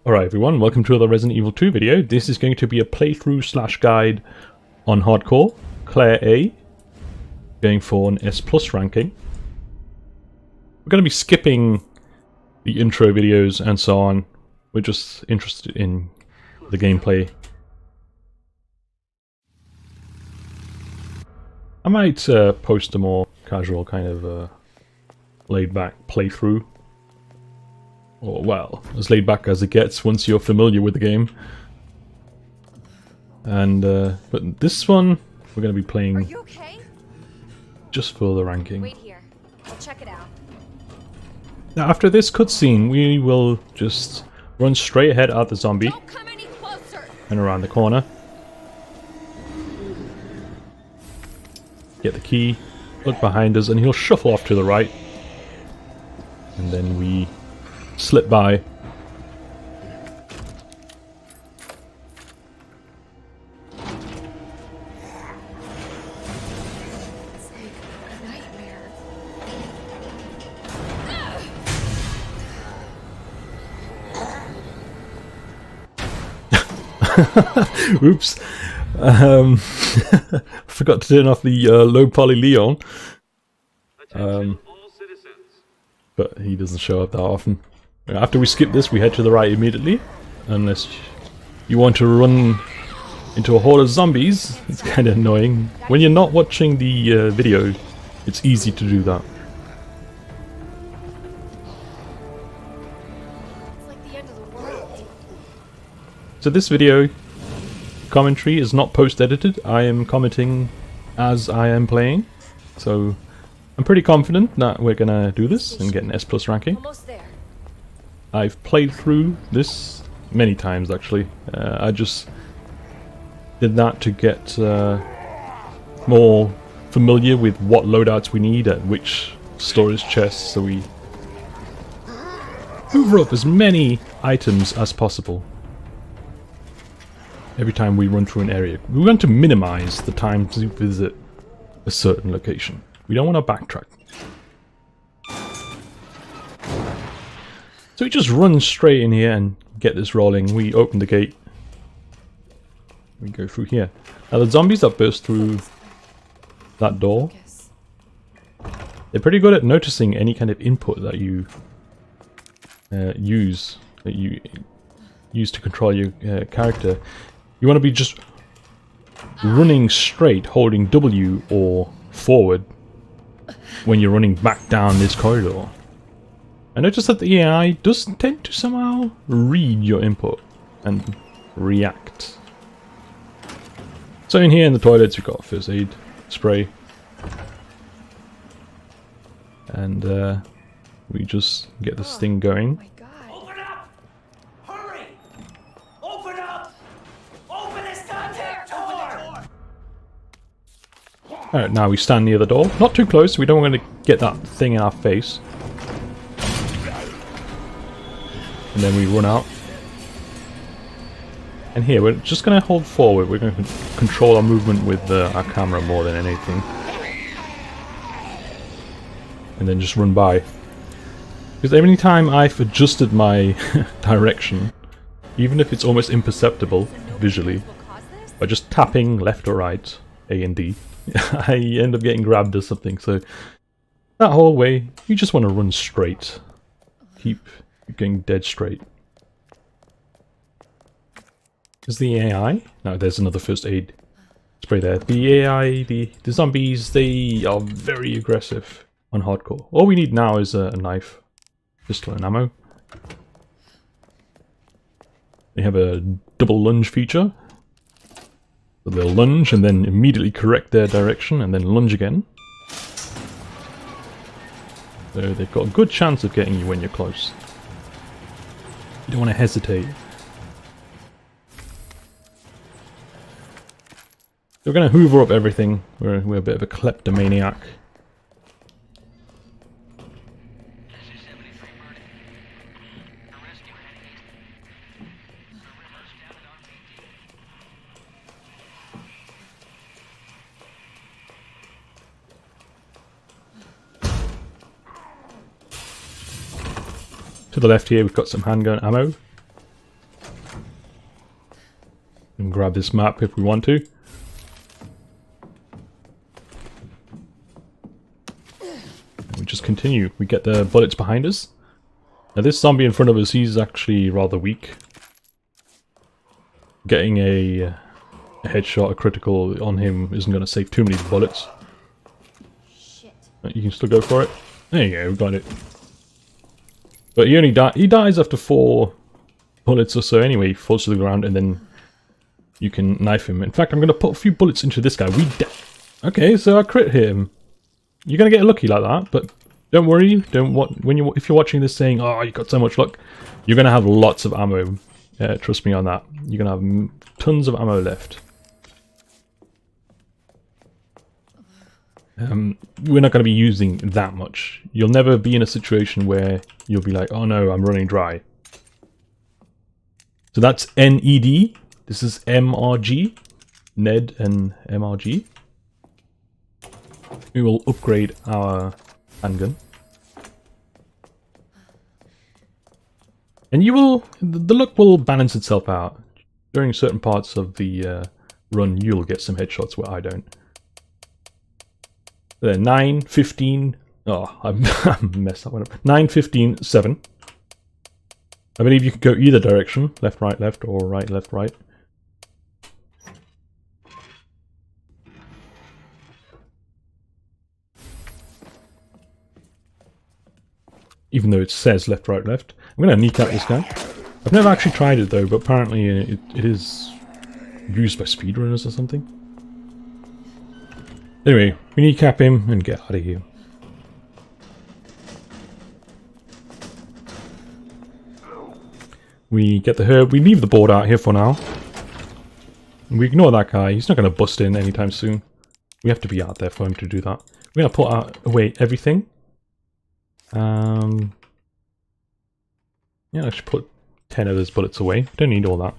Alright everyone, welcome to another Resident Evil 2 video. This is going to be a playthrough slash guide on hardcore, Claire A, going for an S+ ranking. We're going to be skipping the intro videos and so on. We're just interested in the gameplay. I might post a more casual kind of laid back playthrough. Or, well, as laid back as it gets once you're familiar with the game. And, but this one, we're going to be playing. Are you okay? Just for the ranking. Wait here. I'll check it out. Now, after this cutscene, we will just run straight ahead at the zombie. Don't come any closer. And around the corner. Get the key, look behind us, and he'll shuffle off to the right. And then we slip by. It's like a nightmare. Oops. Forgot to turn off the low poly Leon. But he doesn't show up that often. After we skip this, we head to the right immediately. Unless you want to run into a horde of zombies. It's kind of annoying. When you're not watching the video, it's easy to do that. It's like the end of the world. So this video commentary is not post-edited. I am commenting as I am playing. So I'm pretty confident that we're gonna do this and get an S+ ranking. Almost there. I've played through this many times actually. I just did that to get more familiar with what loadouts we need at which storage chests, so we hoover up as many items as possible every time we run through an area. We want to minimize the time to visit a certain location. We don't want to backtrack. So we just run straight in here and get this rolling. We open the gate. We go through here. Now the zombies that burst through that door, they're pretty good at noticing any kind of input that you use to control your character. You want to be just running straight, holding W or forward when you're running back down this corridor. I noticed that the AI does tend to somehow read your input and react. So in here in the toilets we've got first aid spray. And we just get this thing going. Oh my god. Open up! Hurry! Open up! Open this goddamn door! Alright, now we stand near the door. Not too close, we don't want to get that thing in our face. And then we run out. And here, we're just going to hold forward. We're going to control our movement with our camera more than anything. And then just run by. Because every time I've adjusted my direction, even if it's almost imperceptible visually, by just tapping left or right, A and D, I end up getting grabbed or something. So that whole way, you just want to run straight. Keep going dead straight. Is the AI? No, there's another first aid spray there. The AI, the zombies, they are very aggressive on hardcore. All we need now is a knife, pistol and ammo. They have a double lunge feature. So they'll lunge and then immediately correct their direction and then lunge again. So they've got a good chance of getting you when you're close. You don't want to hesitate. We're going to hoover up everything. We're a bit of a kleptomaniac. To the left here we've got some handgun ammo. And grab this map if we want to. We just continue. We get the bullets behind us. Now this zombie in front of us, he's actually rather weak. Getting a headshot, a critical on him isn't going to save too many bullets. Shit. You can still go for it. There you go, we got it. But he only he dies after 4 bullets or so anyway. He falls to the ground and then you can knife him. In fact, I'm going to put a few bullets into this guy. Okay, so I crit hit him. You're going to get lucky like that, but don't worry. If you're watching this saying, "Oh, you got so much luck," you're going to have lots of ammo. Trust me on that. You're going to have tons of ammo left. We're not going to be using that much. You'll never be in a situation where you'll be like, "Oh no, I'm running dry." So that's NED. This is MRG. Ned and MRG. We will upgrade our handgun. And the luck will balance itself out. During certain parts of the run, you'll get some headshots where I don't. 9, 15... Oh, I messed that one up. 9, 15, 7. I believe you could go either direction. Left, right, left, or right, left, right. Even though it says left, right, left. I'm going to kneecap this guy. I've never actually tried it though, but apparently it is used by speedrunners or something. Anyway, we kneecap him and get out of here. We get the herb. We leave the board out here for now. We ignore that guy. He's not going to bust in anytime soon. We have to be out there for him to do that. We're going to put away everything. Yeah, I should put 10 of those bullets away. Don't need all that.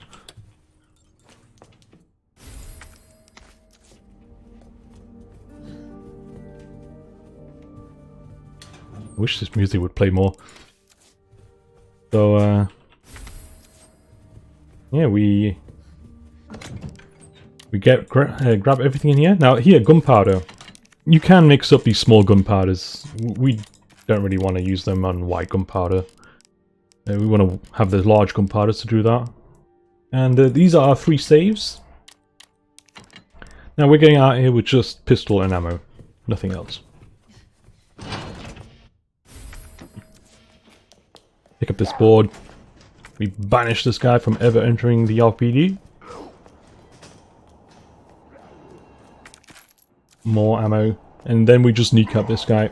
I wish this music would play more. So, yeah, we grab everything in here. Now, here, gunpowder. You can mix up these small gunpowders. We don't really want to use them on white gunpowder. We want to have the large gunpowders to do that. And these are our 3 saves. Now we're going out here with just pistol and ammo. Nothing else. Pick up this board. We banish this guy from ever entering the RPD. More ammo. And then we just kneecap this guy.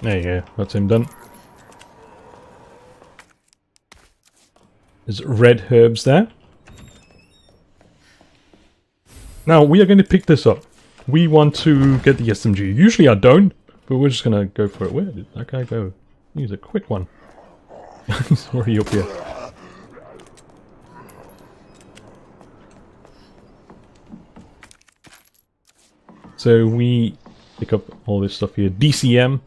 There you go, that's him done. There's red herbs there. Now, we are going to pick this up. We want to get the SMG. Usually I don't, but we're just going to go for it. Where did that guy go? He's a quick one. He's already up here. So we pick up all this stuff here. DCM.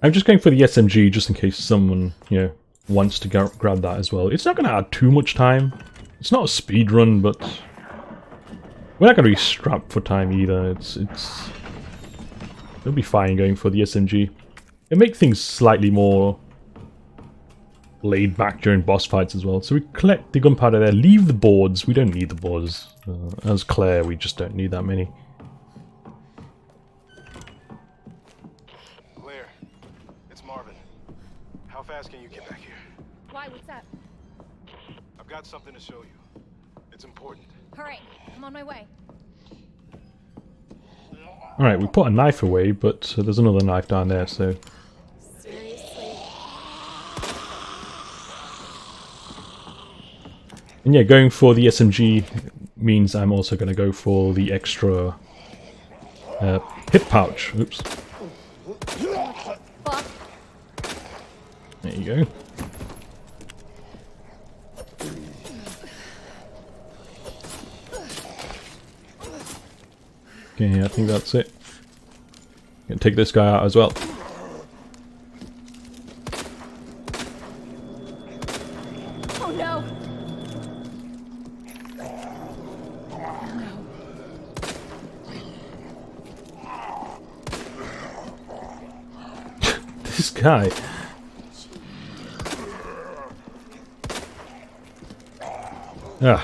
I'm just going for the SMG just in case someone, wants to grab that as well. It's not going to add too much time. It's not a speed run, but we're not going to be strapped for time either. It'll be fine going for the SMG. It'll make things slightly more laid back during boss fights as well. So we collect the gunpowder there, leave the boards. We don't need the boards. As Claire, we just don't need that many. Claire, it's Marvin. How fast can you get back here? Why? What's up? I've got something to show you. It's important. Alright, I'm on my way. Alright, we put a knife away, but there's another knife down there, so... Seriously? And yeah, going for the SMG means I'm also going to go for the extra hip pouch. Oops. Fuck. There you go. Okay, I think that's it. Gonna take this guy out as well. Oh no! This guy. Ugh.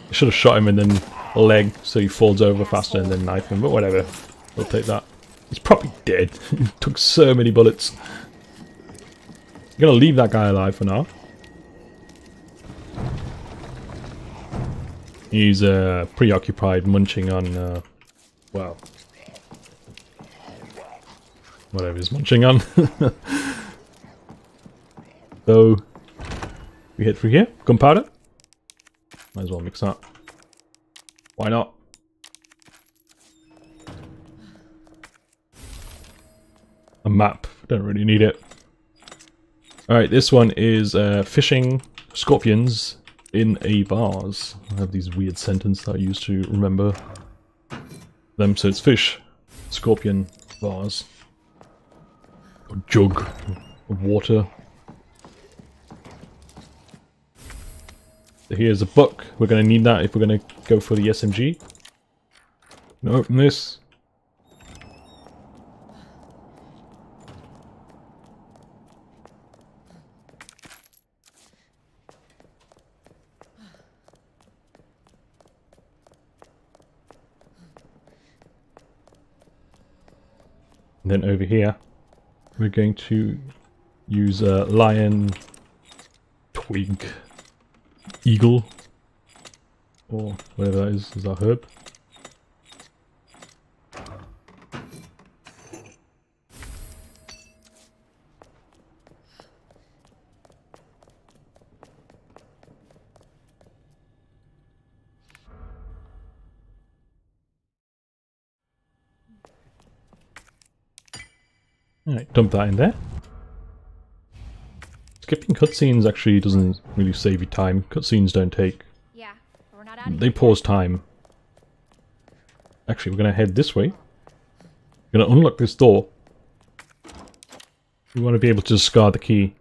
I should have shot him in the leg so he falls over faster and then knife him, but whatever. We'll take that. He's probably dead. He took so many bullets. I'm gonna leave that guy alive for now. He's preoccupied munching on, well, whatever he's munching on. So, we head through here. Gunpowder. Might as well mix that. Why not? A map. Don't really need it. Alright, this one is fishing scorpions in a vase. I have these weird sentences that I used to remember them. So it's fish, scorpion, vase. A jug of water. So here's a book. We're going to need that if we're going to go for the SMG. I'm gonna open this. And then over here, we're going to use a lion, twig, eagle, or whatever that is that herb? Alright, dump that in there. Skipping cutscenes actually doesn't really save you time. Cutscenes don't take. Yeah, but we're not out of They here. pause time. Actually, we're going to head this way. We're going to unlock this door. We want to be able to discard the key.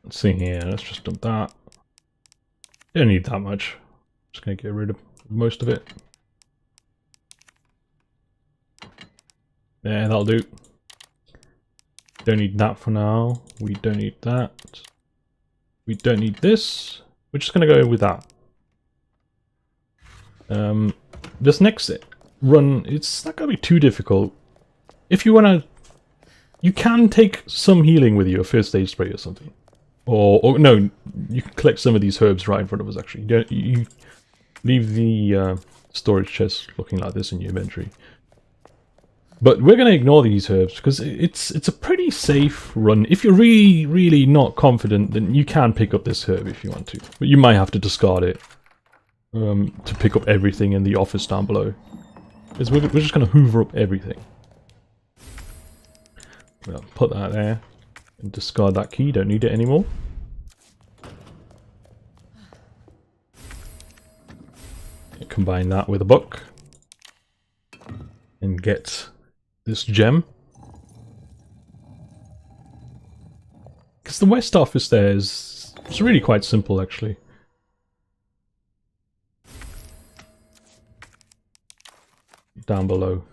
Let's see here. Let's just dump that. Don't need that much. Just going to get rid of most of it. There, that'll do. Don't need that for now. We don't need that. We don't need this. We're just going to go with that. This next run, it's not going to be too difficult. If you want to... You can take some healing with you, a first aid spray or something. Or no, you can collect some of these herbs right in front of us actually. You leave the storage chest looking like this in your inventory. But we're going to ignore these herbs because it's a pretty safe run. If you're really not confident, then you can pick up this herb if you want to. But you might have to discard it to pick up everything in the office down below. Because we're just going to hoover up everything. We'll put that there and discard that key. Don't need it anymore. Combine that with a book and get this gem. Because the west office there is it's really quite simple actually. Down below.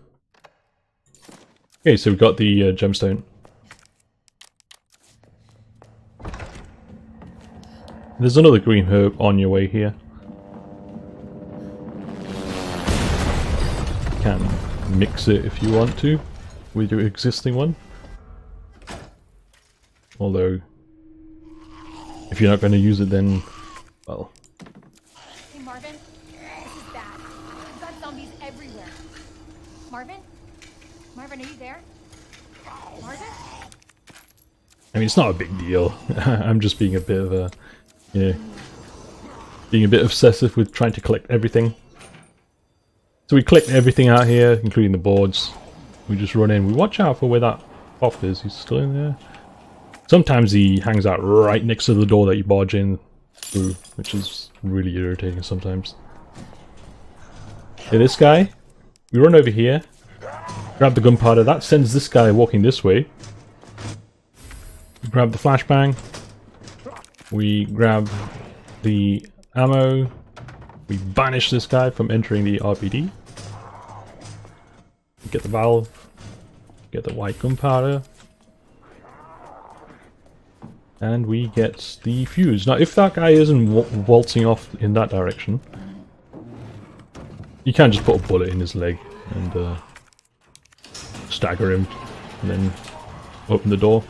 Okay, so we've got the gemstone. There's another green herb on your way here. Can mix it if you want to with your existing one. Although, if you're not going to use it, then, well. Hey Marvin, this is bad. We've got zombies everywhere. Marvin? Marvin, are you there? Marvin? I mean, it's not a big deal. I'm just being a bit of a, you know, being a bit obsessive with trying to collect everything. So we collect everything out here, including the boards. We just run in. We watch out for where that off is. He's still in there. Sometimes he hangs out right next to the door that you barge in through, which is really irritating sometimes. Okay, this guy, we run over here, grab the gunpowder, that sends this guy walking this way. We grab the flashbang, we grab the ammo, we banish this guy from entering the RPD. Get the valve, get the white gunpowder, and we get the fuse. Now if that guy isn't waltzing off in that direction, you can just put a bullet in his leg and stagger him, and then open the door.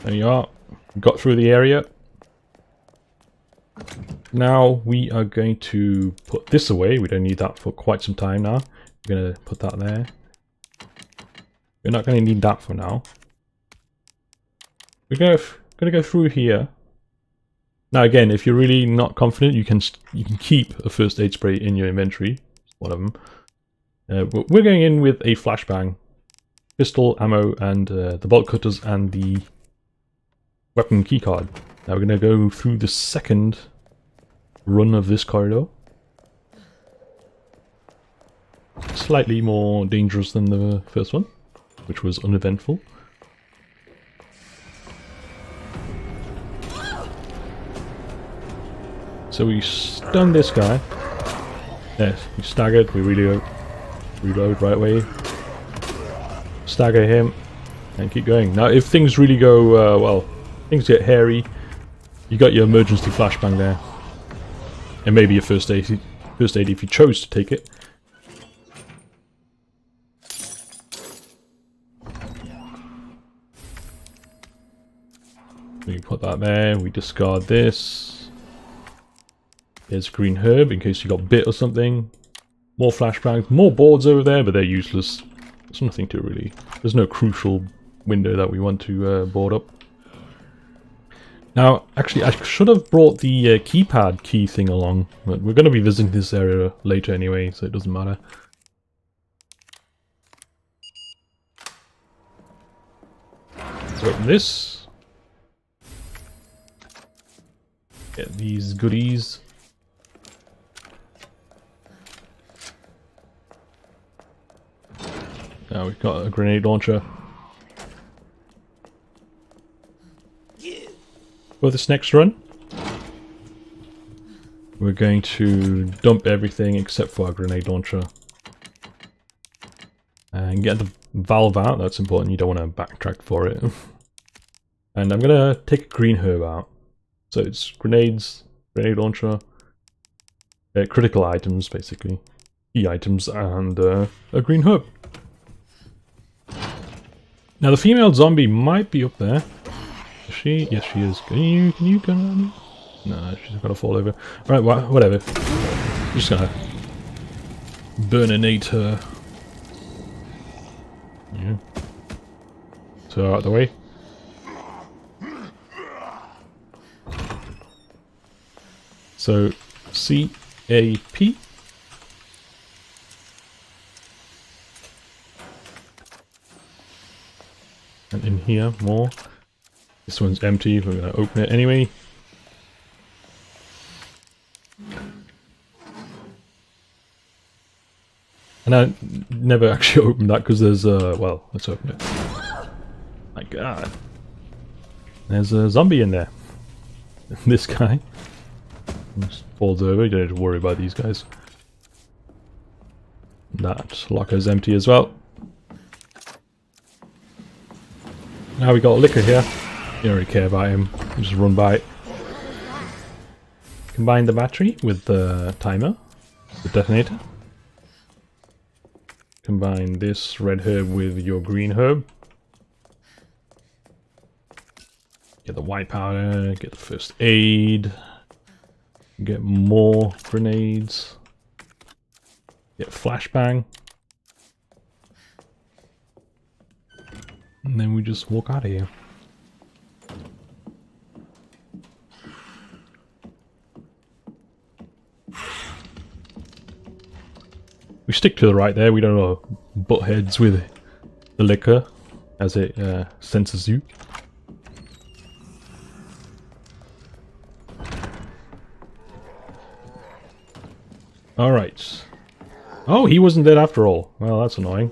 There you are. Got through the area. Now we are going to put this away. We don't need that for quite some time now. We're going to put that there. We're not going to need that for now. We're going to go through here. Now again, if you're really not confident, you can keep a first aid spray in your inventory. One of them. But we're going in with a flashbang, pistol, ammo, and the bolt cutters and the weapon keycard. Now we're going to go through the second run of this corridor. Slightly more dangerous than the first one, which was uneventful. So we stun this guy. Yes, we staggered, we reload right away. Stagger him, and keep going. Now if things really go, well, things get hairy, you got your emergency flashbang there. And maybe your first aid if you chose to take it. We put that there, we discard this. There's green herb in case you got bit or something. More flashbangs, more boards over there, but they're useless. There's nothing to really... There's no crucial window that we want to board up. Now, actually, I should have brought the keypad key thing along, but we're going to be visiting this area later anyway, so it doesn't matter. Let's open this. Get these goodies. Now we've got a grenade launcher. For this next run, we're going to dump everything except for our grenade launcher. And get the valve out, that's important, you don't want to backtrack for it. And I'm going to take a green herb out. So it's grenades, grenade launcher, critical items basically, key items, and a green herb. Now the female zombie might be up there. Is she? Yes, she is. Can you go around? No, she's gonna fall over. Alright, whatever. I'm just gonna burninate her. Yeah. So out of the way. So CAP. And in here, more. This one's empty, we're going to open it anyway. And I never actually opened that because there's well, let's open it. My god. There's a zombie in there. This guy. Just falls over, you don't have to worry about these guys. That locker's empty as well. Now we got liquor here. You don't really care about him. You just run by it. Combine the battery with the timer, the detonator. Combine this red herb with your green herb. Get the white powder, get the first aid. Get more grenades. Get flashbang. And then we just walk out of here. We stick to the right there. We don't butt heads with the liquor as it senses you. Alright. Oh, he wasn't dead after all. Well, that's annoying.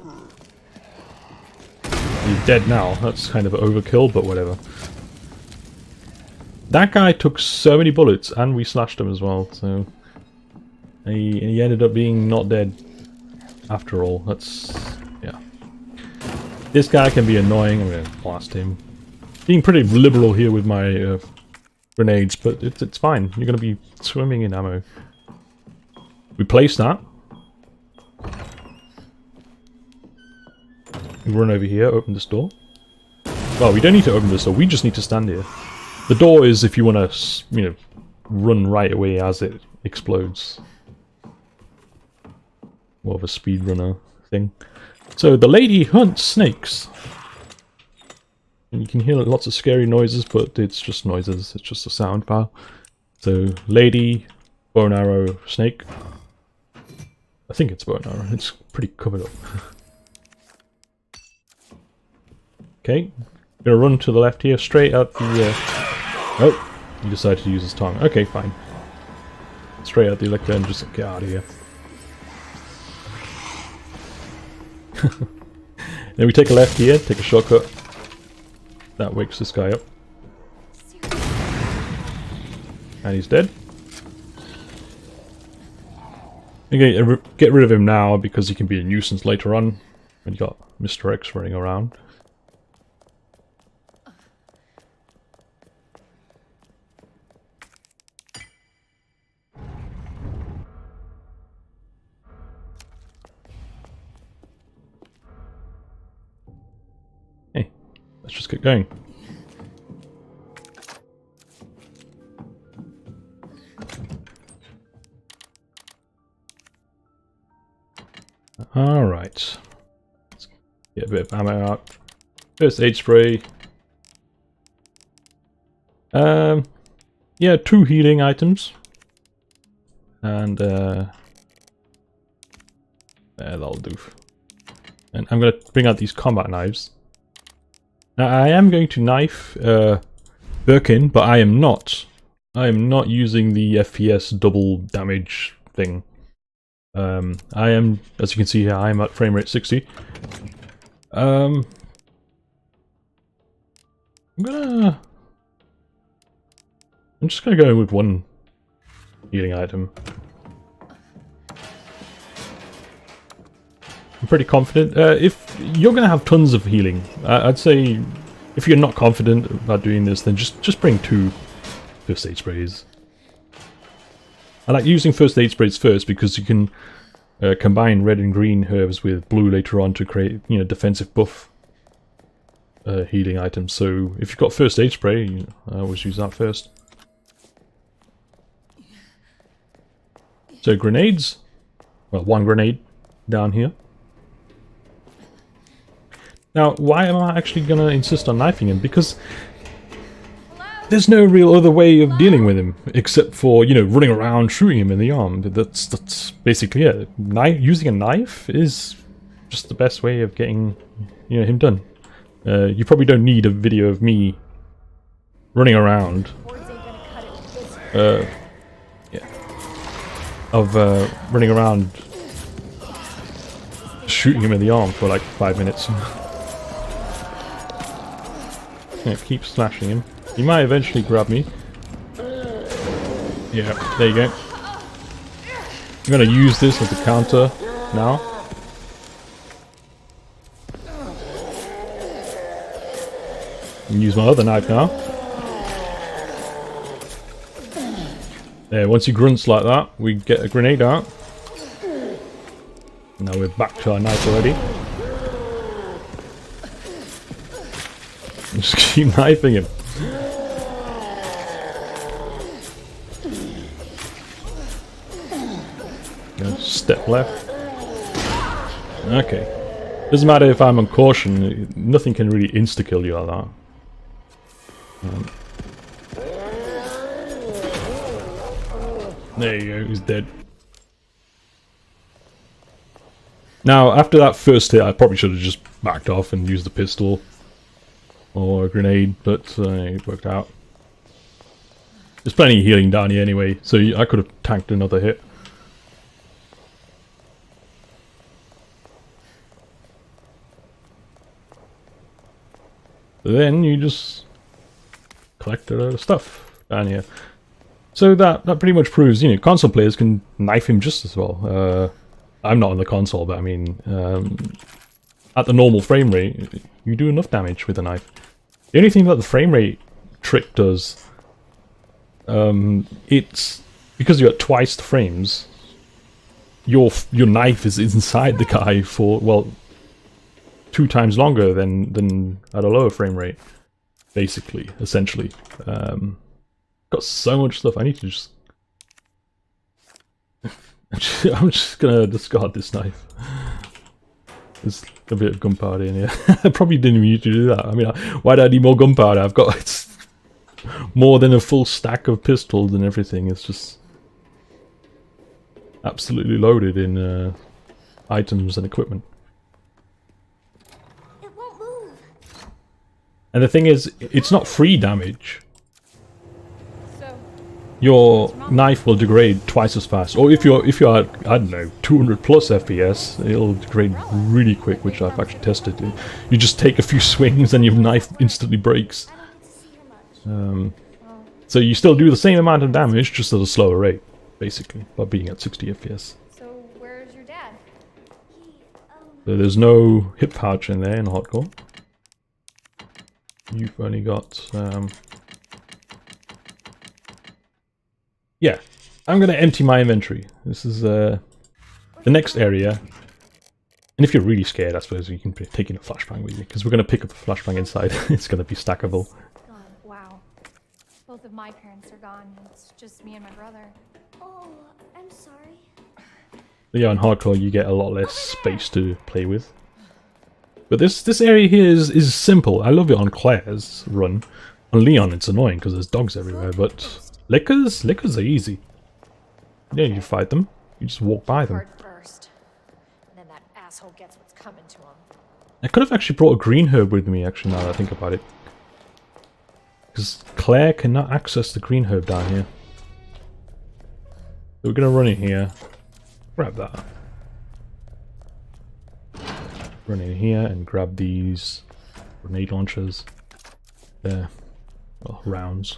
He's dead now. That's kind of overkill, but whatever. That guy took so many bullets, and we slashed him as well, so... He ended up being not dead after all. That's... yeah. This guy can be annoying. I'm gonna blast him. Being pretty liberal here with my grenades, but it's fine. You're gonna be swimming in ammo. We place that. We run over here, open this door. Well, we don't need to open this door, we just need to stand here. The door is if you want to, you know, run right away as it explodes. More of a speedrunner thing. So, the lady hunts snakes. And you can hear lots of scary noises, but it's just noises, it's just a sound file. So, lady, bow and arrow, snake. I think it's bow and arrow, it's pretty covered up. Okay, gonna run to the left here, straight out the... oh, he decided to use his tongue. Okay, fine. Straight out the electro and just get out of here. Then we take a left here, take a shortcut. That wakes this guy up. And he's dead. Okay, get rid of him now because he can be a nuisance later on when you got Mr. X running around. Hey, let's just get going. Alright. Let's get a bit of ammo out. First aid spray. Yeah, 2 healing items. And there, that'll do. And I'm gonna bring out these combat knives. Now I am going to knife Birkin, but I am not. I am not using the FPS double damage thing. I am, as you can see here, I am at frame rate 60. I'm just gonna go with 1 healing item. I'm pretty confident. If you're gonna have tons of healing, I'd say if you're not confident about doing this, then just bring 2 first aid sprays. I like using first aid sprays first because you can combine red and green herbs with blue later on to create, you know, defensive buff healing items. So if you've got first aid spray, I always use that first. So grenades. Well, 1 grenade down here. Now, why am I actually going to insist on knifing him? Because there's no real other way of dealing with him, except for, you know, running around shooting him in the arm. That's basically it. Using a knife is just the best way of getting, you know, him done. You probably don't need a video of me running around. Running around shooting him in the arm for like 5 minutes. Yeah, keep slashing him. He might eventually grab me. Yeah, there you go. I'm gonna use this as a counter now. And use my other knife now. There, once he grunts like that, we get a grenade out. Now we're back to our knife already. Just keep knifing him. Step left. Okay. Doesn't matter if I'm on caution, nothing can really insta-kill you like that. There you go, he's dead. Now, after that first hit, I probably should have just backed off and used the pistol or a grenade, but it worked out. There's plenty of healing down here anyway, so I could have tanked another hit. Then you just collect stuff down here. So that pretty much proves, you know, console players can knife him just as well. I'm not on the console, but I mean, at the normal frame rate, you do enough damage with a knife. The only thing that the frame rate trick does, it's because you're at twice the frames. Your knife is inside the guy for, well, 2 times longer than at a lower frame rate, basically, essentially. Got so much stuff. I need to just I'm just gonna discard this knife. There's a bit of gunpowder in here. I probably didn't even need to do that. I mean, why do I need more gunpowder? I've got more than a full stack of pistols and everything. It's just absolutely loaded in items and equipment. It won't move. And the thing is, it's not free damage. So, Your knife will degrade twice as fast, or if you're at, I don't know, 200 plus FPS, it'll degrade really quick, which I've actually tested. You just take a few swings and your knife instantly breaks. I don't get to see her much. So you still do the same amount of damage, just at a slower rate, basically, by being at 60 FPS. So, where's your dad? So there's no hip pouch in there in hardcore. You've only got yeah, I'm gonna empty my inventory. This is the next area. And if you're really scared, I suppose you can be taking a flashbang with you, because we're gonna pick up a flashbang inside. It's gonna be stackable. God, wow. Both of my parents are gone. It's just me and my brother. Oh, I'm sorry. But yeah, on hardcore you get a lot less space to play with. But this area here is simple. I love it on Claire's run. On Leon it's annoying because there's dogs everywhere, but Lickers are easy. You don't need to fight them. You just walk by them. Heart first. And then that asshole gets what's coming to him. I could have actually brought a green herb with me, actually, now that I think about it. Because Claire cannot access the green herb down here. So we're going to run in here. Grab that. Run in here and grab these grenade launchers. There. Well, rounds.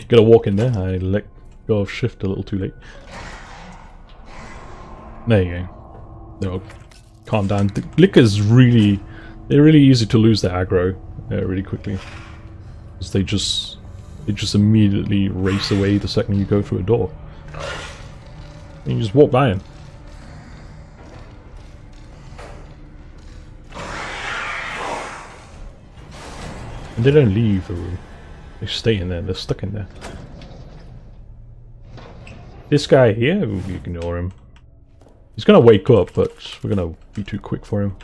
Gotta walk in there. I let go of shift a little too late. There you go. They'll calm down. The Lickers really, they're really easy to lose their aggro really quickly. Because they just immediately race away the second you go through a door. And you just walk by them. And they don't leave the room. They stay in there, they're stuck in there. This guy here, we ignore him. He's gonna wake up, but we're gonna be too quick for him.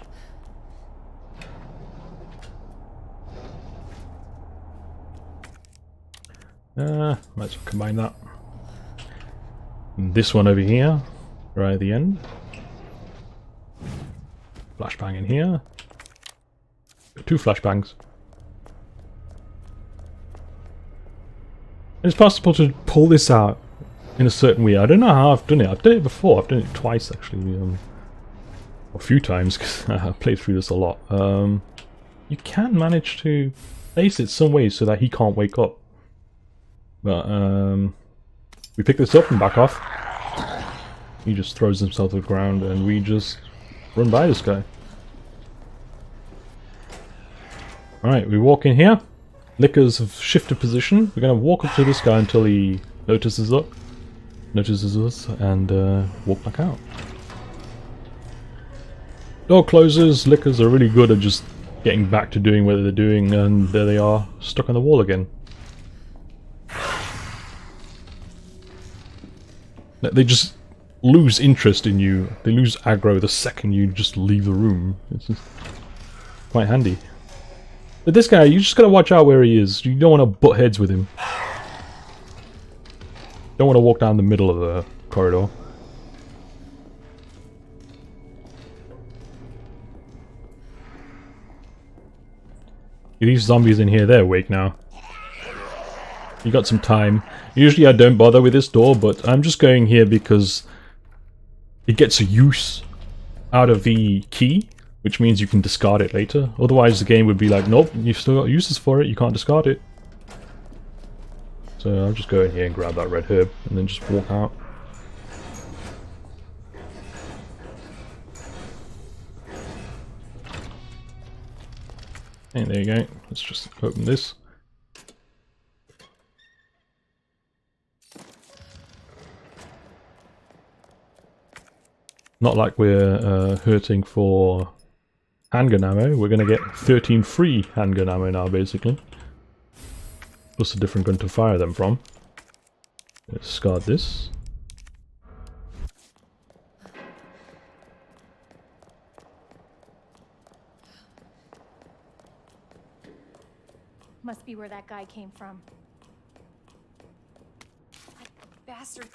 Might as well combine that. And this one over here, right at the end. Flashbang in here. 2 flashbangs. It's possible to pull this out in a certain way. I don't know how I've done it. I've done it before. I've done it twice actually, a few times because I played through this a lot. You can manage to place it some way so that he can't wake up. But we pick this up and back off. He just throws himself to the ground, and we just run by this guy. All right, we walk in here. Lickers have shifted position. We're gonna walk up to this guy until he notices us, and walk back out. Door closes. Lickers are really good at just getting back to doing what they're doing, and there they are, stuck on the wall again. They just lose interest in you. They lose aggro the second you just leave the room. It's just quite handy. But this guy, you just gotta watch out where he is. You don't want to butt heads with him. Don't want to walk down the middle of the corridor. These zombies in here, they're awake now. You got some time. Usually I don't bother with this door, but I'm just going here because it gets a use out of the key, which means you can discard it later. Otherwise the game would be like, nope, you've still got uses for it, you can't discard it. So I'll just go in here and grab that red herb and then just walk out. And there you go. Let's just open this. Not like we're hurting for handgun ammo. We're gonna get 13 free handgun ammo now, basically. Plus a different gun to fire them from. Let's discard this. Must be where that guy came from. That bastard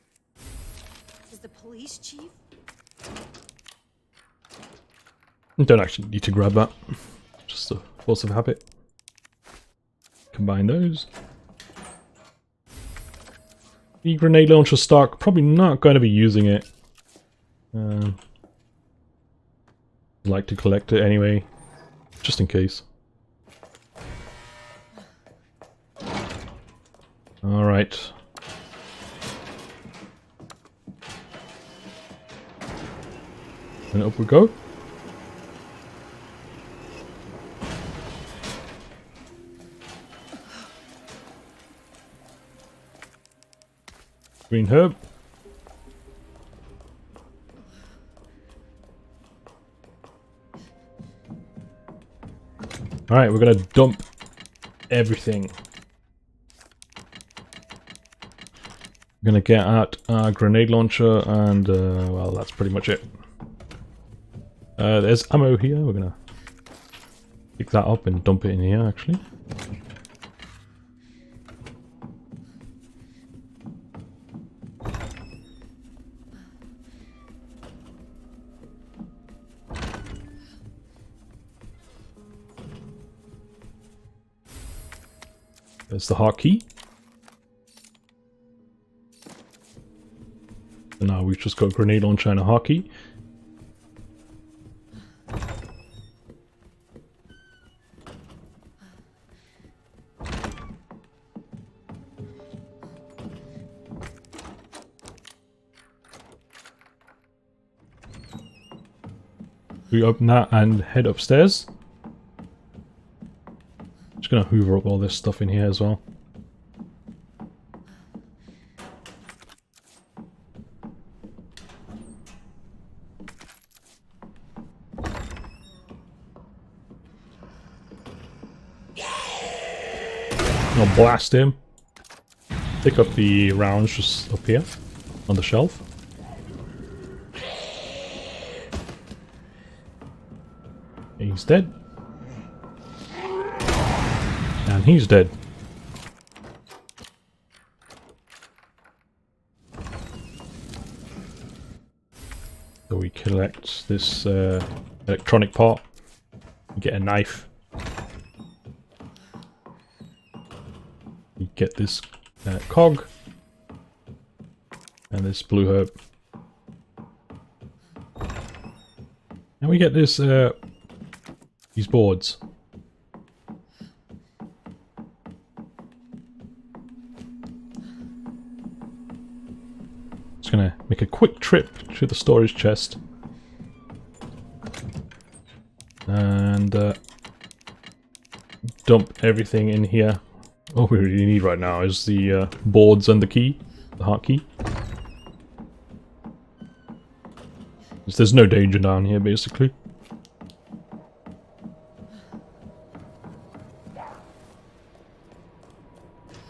is the police chief? You don't actually need to grab that. Just a force of habit. Combine those. The grenade launcher stock, probably not going to be using it. Like to collect it anyway, just in case. Alright. And up we go. Green herb. Alright, we're gonna dump everything. We're gonna get out our grenade launcher and, well, that's pretty much it. There's ammo here, we're gonna pick that up and dump it in here, actually. There's the hotkey. And now we've just got a grenade launcher and a hotkey. We open that and head upstairs. Just gonna hoover up all this stuff in here as well. I'll blast him. Pick up the rounds just up here on the shelf. He's dead. And he's dead. So we collect this electronic part. We get a knife. We get this cog. And this blue herb. And we get this these boards. Just gonna make a quick trip to the storage chest and dump everything in here. All we really need right now is the boards and the key, the hotkey. There's no danger down here, basically.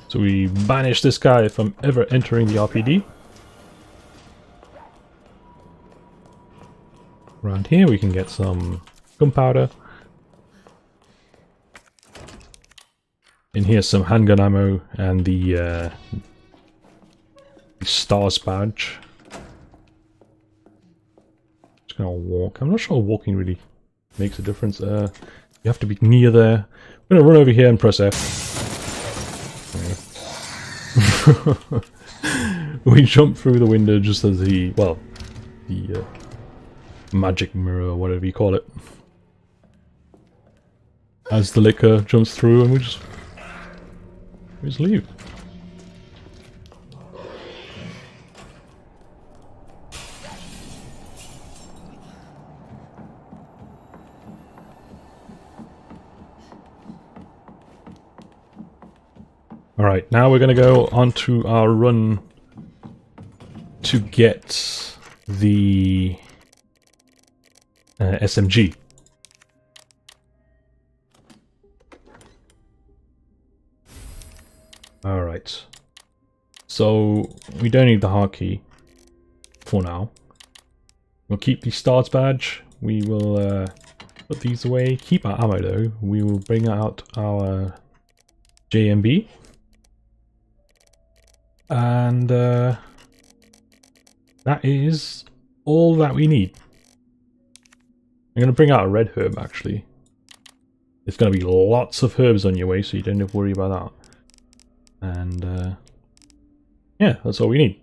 So we banish this guy from ever entering the RPD. Around here we can get some gunpowder. In here some handgun ammo and the stars badge. Just gonna walk. I'm not sure walking really makes a difference. You have to be near there. I'm gonna run over here and press F. We jump through the window just as the magic mirror or whatever you call it. As the liquor jumps through and we just leave. Alright, now we're going to go on to our run to get the SMG. Alright, so we don't need the hard key for now. We'll keep the starts badge. We will put these away. Keep our ammo though. We will bring out our JMB. And that is all that we need. I'm going to bring out a red herb actually. There's going to be lots of herbs on your way, so you don't have to worry about that. And yeah, that's all we need.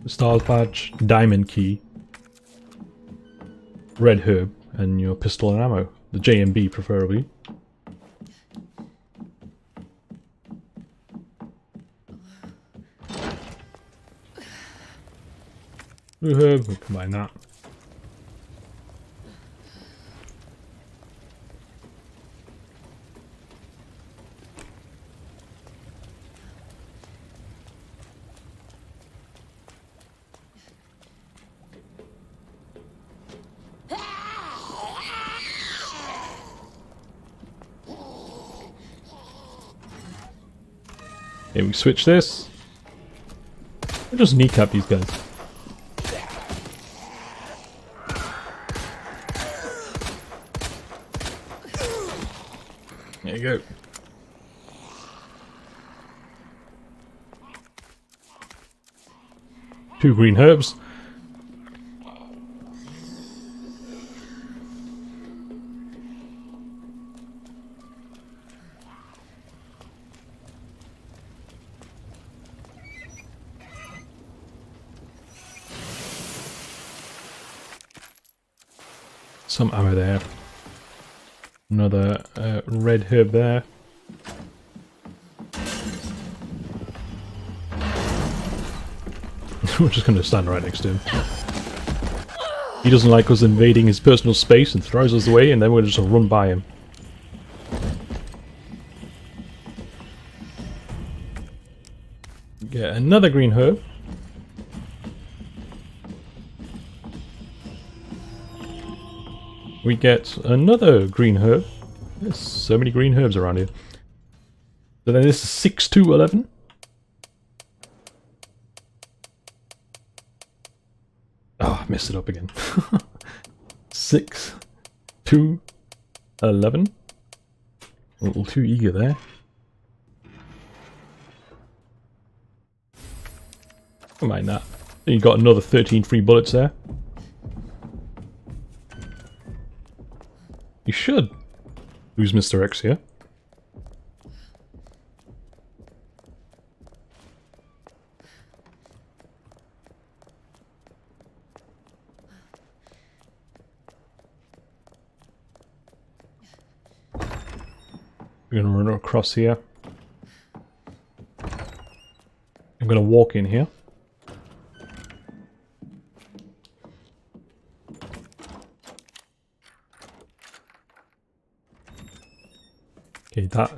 The stars badge, diamond key, red herb, and your pistol and ammo. The JMB preferably. Blue herb, we'll combine that. Okay, we switch this. We'll just kneecap these guys. There you go. Two green herbs. Some ammo there. Another red herb there. We're just going to stand right next to him. He doesn't like us invading his personal space and throws us away, and then we'll just run by him. Get another green herb. We get another green herb. There's so many green herbs around here. So then this is 6-2-11. Oh, I messed it up again. 6-2-11. A little too eager there. Don't mind that. Then you got another 13 free bullets there. You should lose Mr. X here. We're gonna run across here. I'm gonna walk in here. Okay, that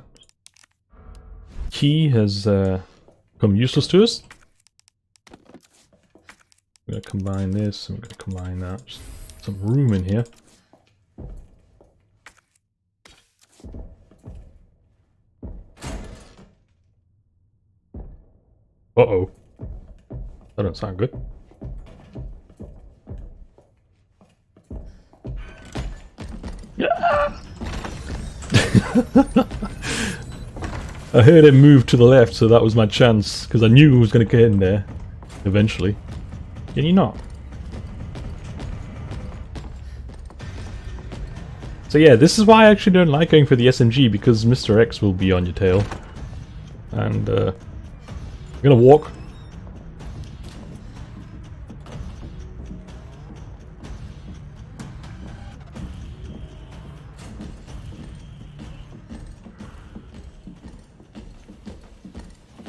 key has become useless to us. I'm gonna combine this, I'm gonna combine that. Just some room in here. Uh-oh. That don't sound good. I heard him move to the left, so that was my chance, because I knew he was going to get in there eventually. Can you not? So yeah, this is why I actually don't like going for the SMG, because Mr. X will be on your tail. And I'm gonna walk.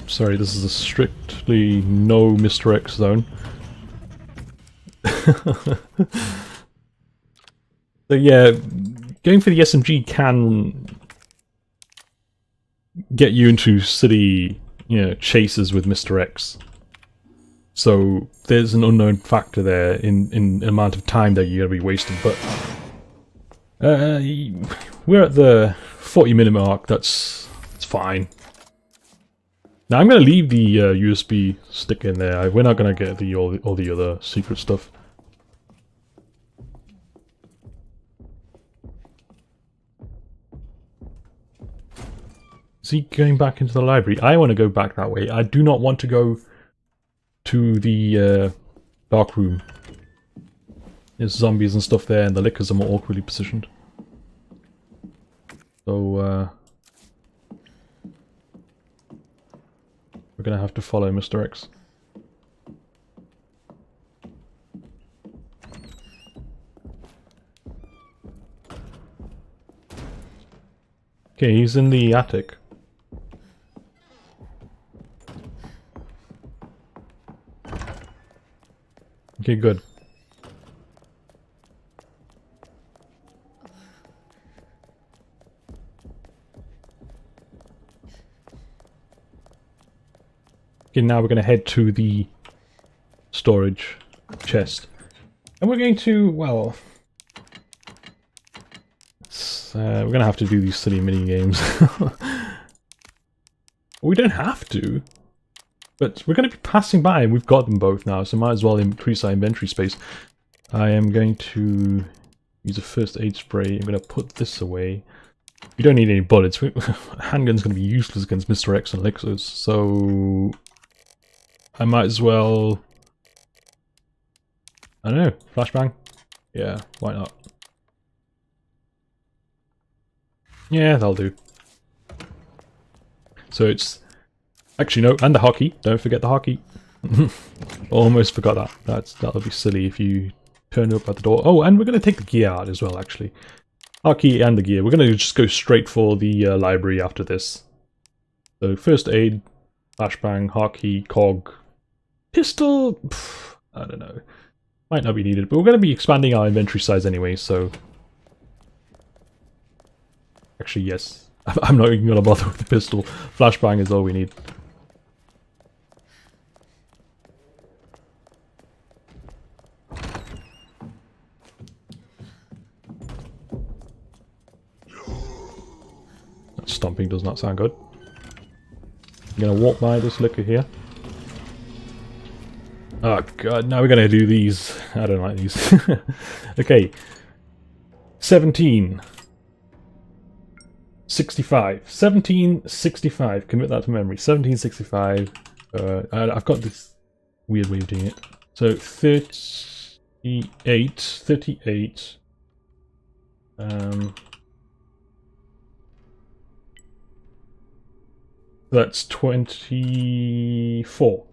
Sorry, this is a strictly no Mr. X zone. So yeah, going for the SMG can get you into silly, chases with Mr. X. So there's an unknown factor there in the amount of time that you're gonna be wasting. But we're at the 40-minute mark. That's fine. Now I'm gonna leave the USB stick in there. We're not gonna get all the other secret stuff. Is he going back into the library? I want to go back that way. I do not want to go to the dark room. There's zombies and stuff there, and the lickers are more awkwardly positioned. So we're gonna have to follow Mr. X. Okay, he's in the attic. Okay, good. Okay, now we're going to head to the storage chest. And we're going to, well... we're going to have to do these silly mini-games. We don't have to. But we're going to be passing by, and we've got them both now, so might as well increase our inventory space. I am going to use a first aid spray. I'm going to put this away. We don't need any bullets. Handgun's going to be useless against Mr. X and elixirs, so I might as well... I don't know, flashbang? Yeah, why not? Yeah, that'll do. So it's... Actually, no, and the hockey. Don't forget the hockey. Almost forgot that. That'll be silly if you turn up at the door. Oh, and we're going to take the gear out as well, actually. Hockey and the gear. We're going to just go straight for the library after this. So, first aid, flashbang, hockey, cog, pistol. Pff, I don't know. Might not be needed, but we're going to be expanding our inventory size anyway, so... Actually, yes. I'm not even going to bother with the pistol. Flashbang is all we need. That stomping does not sound good. I'm going to walk by this liquor here. Oh god, now we're going to do these. I don't like these. Okay. 1765. Commit that to memory. 1765. I've got this weird way of doing it. So 38. That's 24.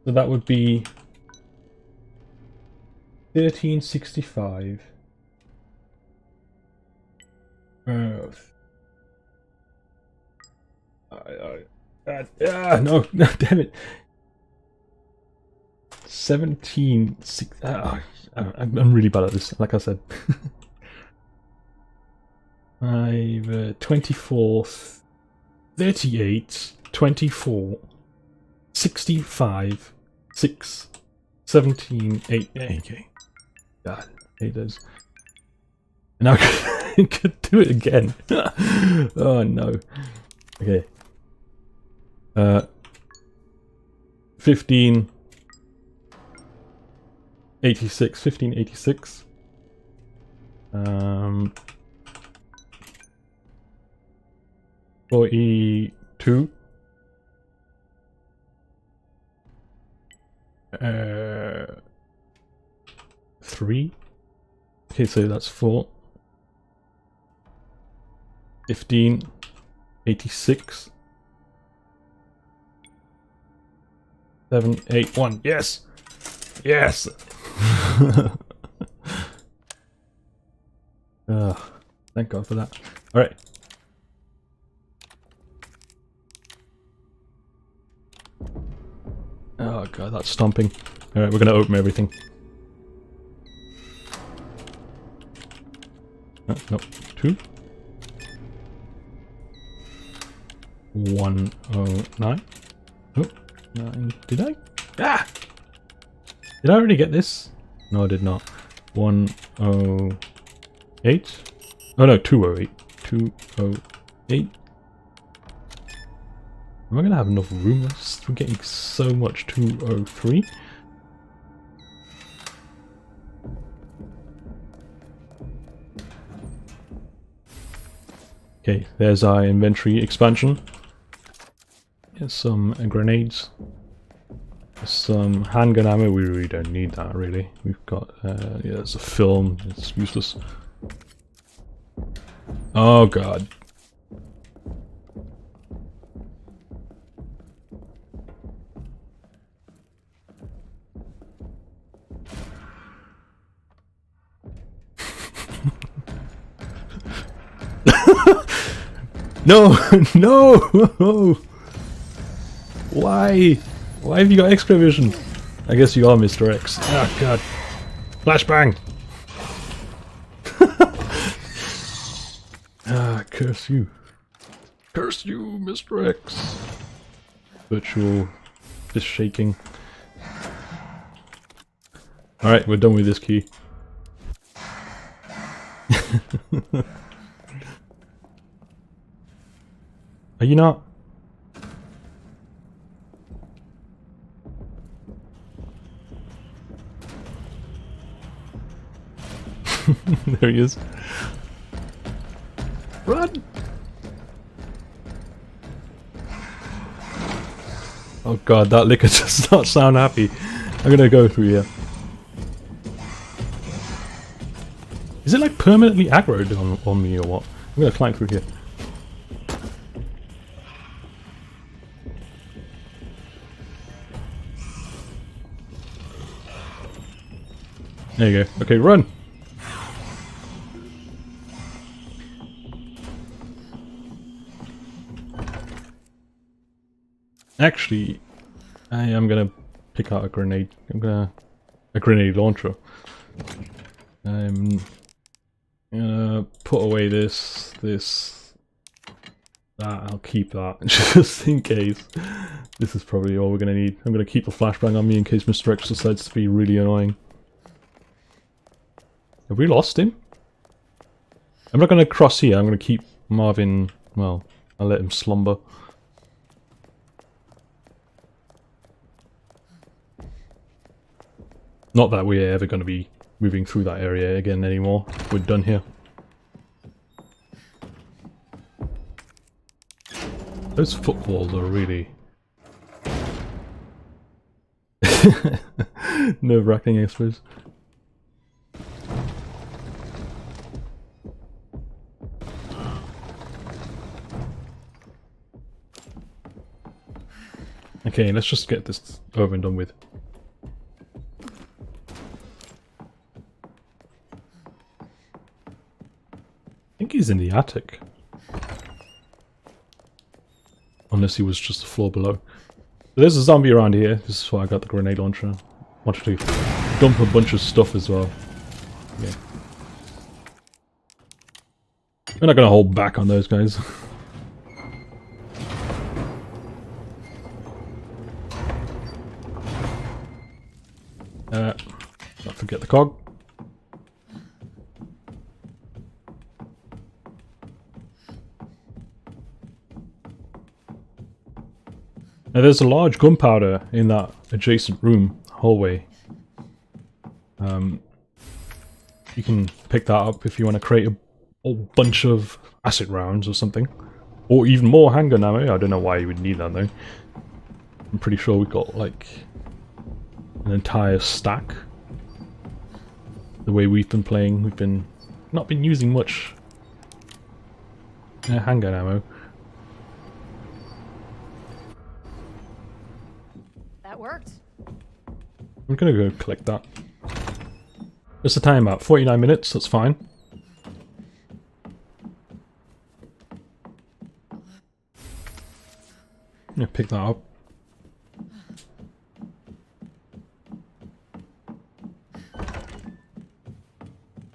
So that would be 1365. No, damn it. 17. I'm really bad at this, like I said. 24, 38, 24, 65, 6, 17, 8. Okay. God, it is. Now I could do it again. Oh no. Okay. 1586. 42. 3. Okay, so that's 4. 15. 86. 7, 8, 1. Yes! Yes! Thank God for that. Alright. Oh God, that's stomping. Alright, we're gonna open everything. Nope. 2. 109. Oh, 9. Did I? Ah! Did I already get this? No, I did not. 108. Oh no, 208. 208. Am I gonna have enough room? We're getting so much. 203. Okay, there's our inventory expansion. Here's some grenades. Some handgun ammo. We really don't need that, really. We've got, yeah, it's a film. It's useless. Oh God. No! No! Why? Why have you got X-ray vision? I guess you are Mr. X. Oh God. Flashbang! Ah, curse you. Curse you, Mr. X. Virtual fist shaking. Alright, we're done with this key. Are you not? There he is. Run! Oh God, that liquor does not sound happy. I'm gonna go through here. Is it like permanently aggroed on me or what? I'm gonna climb through here. There you go. Okay, run! Actually, I am gonna pick out a grenade. A grenade launcher. I'm gonna put away this, that. I'll keep that just in case. This is probably all we're gonna need. I'm gonna keep the flashbang on me in case Mr. X decides to be really annoying. Have we lost him? I'm not gonna cross here. I'm gonna keep Marvin. Well, I'll let him slumber. Not that we're ever going to be moving through that area again anymore. We're done here. Those footballs are really nerve-wracking, I suppose. Okay, let's just get this over and done with. I think he's in the attic. Unless he was just the floor below. There's a zombie around here. This is why I got the grenade launcher. Wanted to dump a bunch of stuff as well. Yeah. We're not gonna hold back on those guys. Not forget the cog. Now there's a large gunpowder in that adjacent room, hallway. You can pick that up if you want to create a whole bunch of acid rounds or something. Or even more handgun ammo. I don't know why you would need that though. I'm pretty sure we've got like an entire stack. The way we've been playing, we've been not been using much handgun ammo. That worked. I'm gonna go collect that. What's the time at? 49 minutes, that's fine. Yeah, pick that up.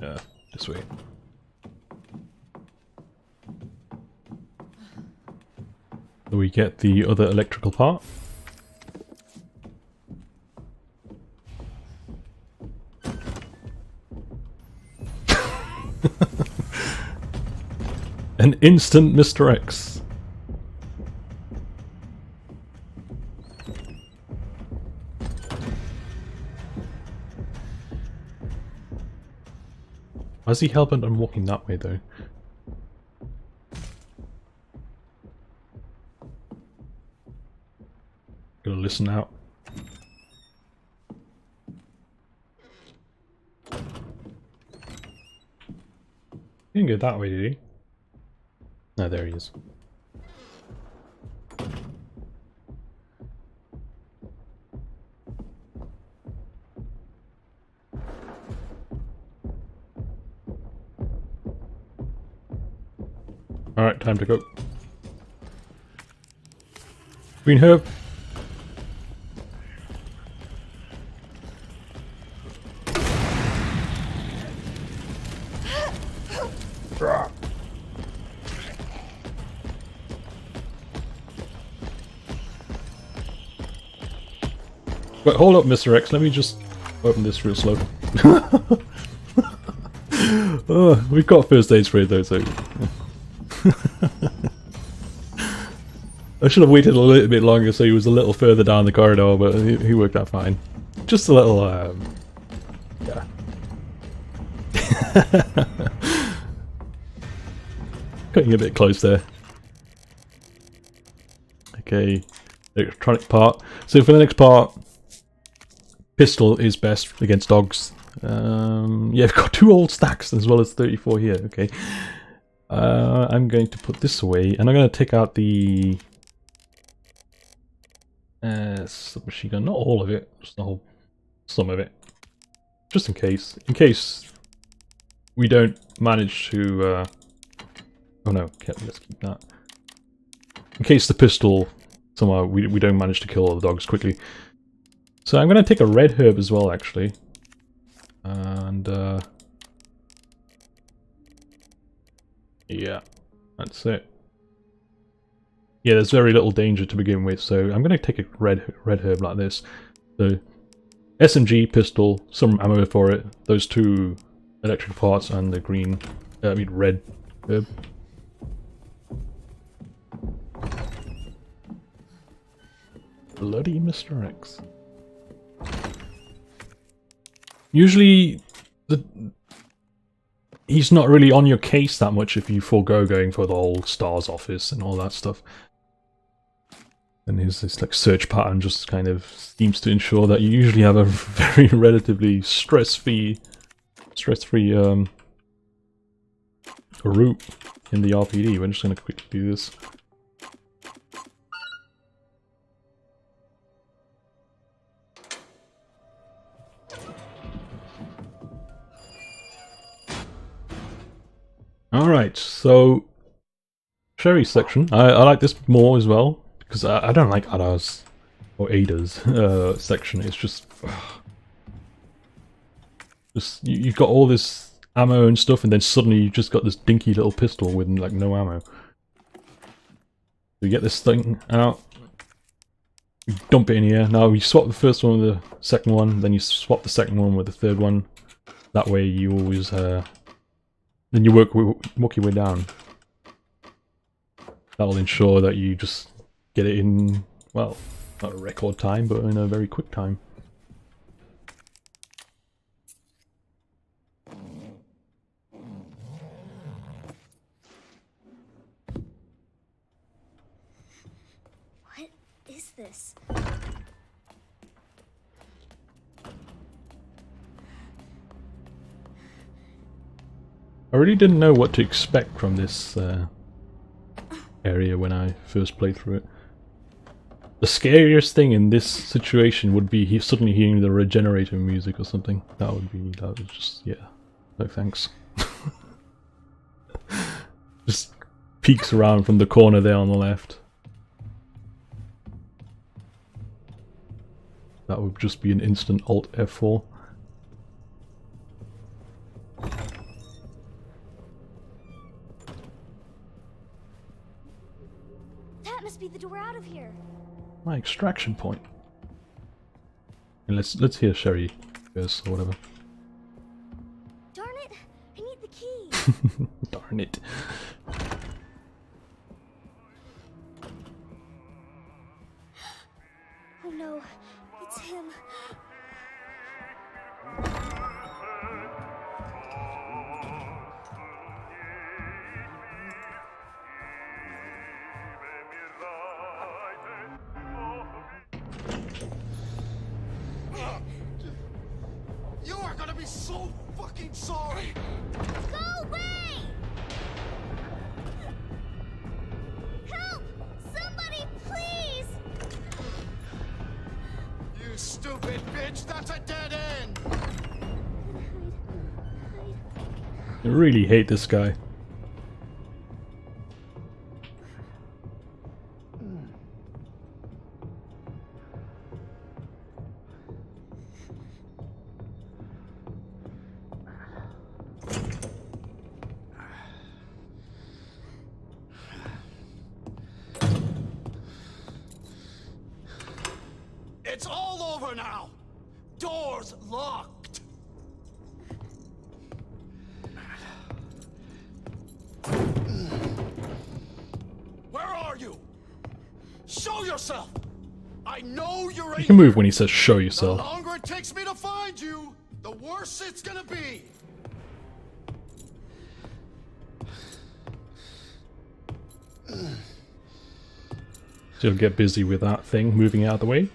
Yeah, this way. So we get the other electrical part. An instant Mr. X. Why is he hell-bent on walking that way though? Gonna listen out. He didn't go that way, did he? No, there he is. Alright, time to go. Green herb. Wait, hold up, Mr. X. Let me just open this real slow. Oh, we've got first aid spray though, so... I should have waited a little bit longer so he was a little further down the corridor, but he worked out fine. Just a little, yeah. Cutting a bit close there. Okay, electronic part. So for the next part, pistol is best against dogs. Yeah, I've got 2 old stacks as well as 34 here. Okay, I'm going to put this away, and I'm going to take out the submachine gun. Not all of it, just the whole, some of it, just in case. In case we don't manage to. Oh no, okay, let's keep that. In case the pistol somehow we don't manage to kill all the dogs quickly. So I'm going to take a red herb as well, actually. And, yeah, that's it. Yeah, there's very little danger to begin with, so I'm going to take a red herb like this. So, SMG, pistol, some ammo for it, those 2 electric parts, and the green, red herb. Bloody Mr. X. Usually, he's not really on your case that much if you forego going for the whole STARS office and all that stuff. And his like search pattern just kind of seems to ensure that you usually have a very relatively stress-free route in the RPD. We're just going to quickly do this. Alright, so Sherry's section. I like this more as well, because I don't like Ada's or Ada's section. It's just you've got all this ammo and stuff, and then suddenly you just got this dinky little pistol with like no ammo. So you get this thing out, you dump it in here. Now you swap the first one with the second one, then you swap the second one with the third one. That way you always then you work your way down. That'll ensure that you just get it in, well, not a record time, but in a very quick time. this? I really didn't know what to expect from this area when I first played through it. The scariest thing in this situation would be suddenly hearing the regenerator music or something. That would just, yeah. No thanks. Just peeks around from the corner there on the left. That would just be an instant Alt F4. That must be the door out of here. My extraction point. And let's hear Sherry first or whatever. Darn it! I need the key. Darn it. Oh no, it's him. You are gonna be so fucking sorry! Go away! Help! Somebody, please! You stupid bitch, that's a dead end! I really hate this guy. It's all over now! Door's locked! Where are you? Show yourself! I know you're You can move when he says show The yourself. longer it takes me to find you, the worse it's gonna be! So he'll get busy with that thing moving out of the way.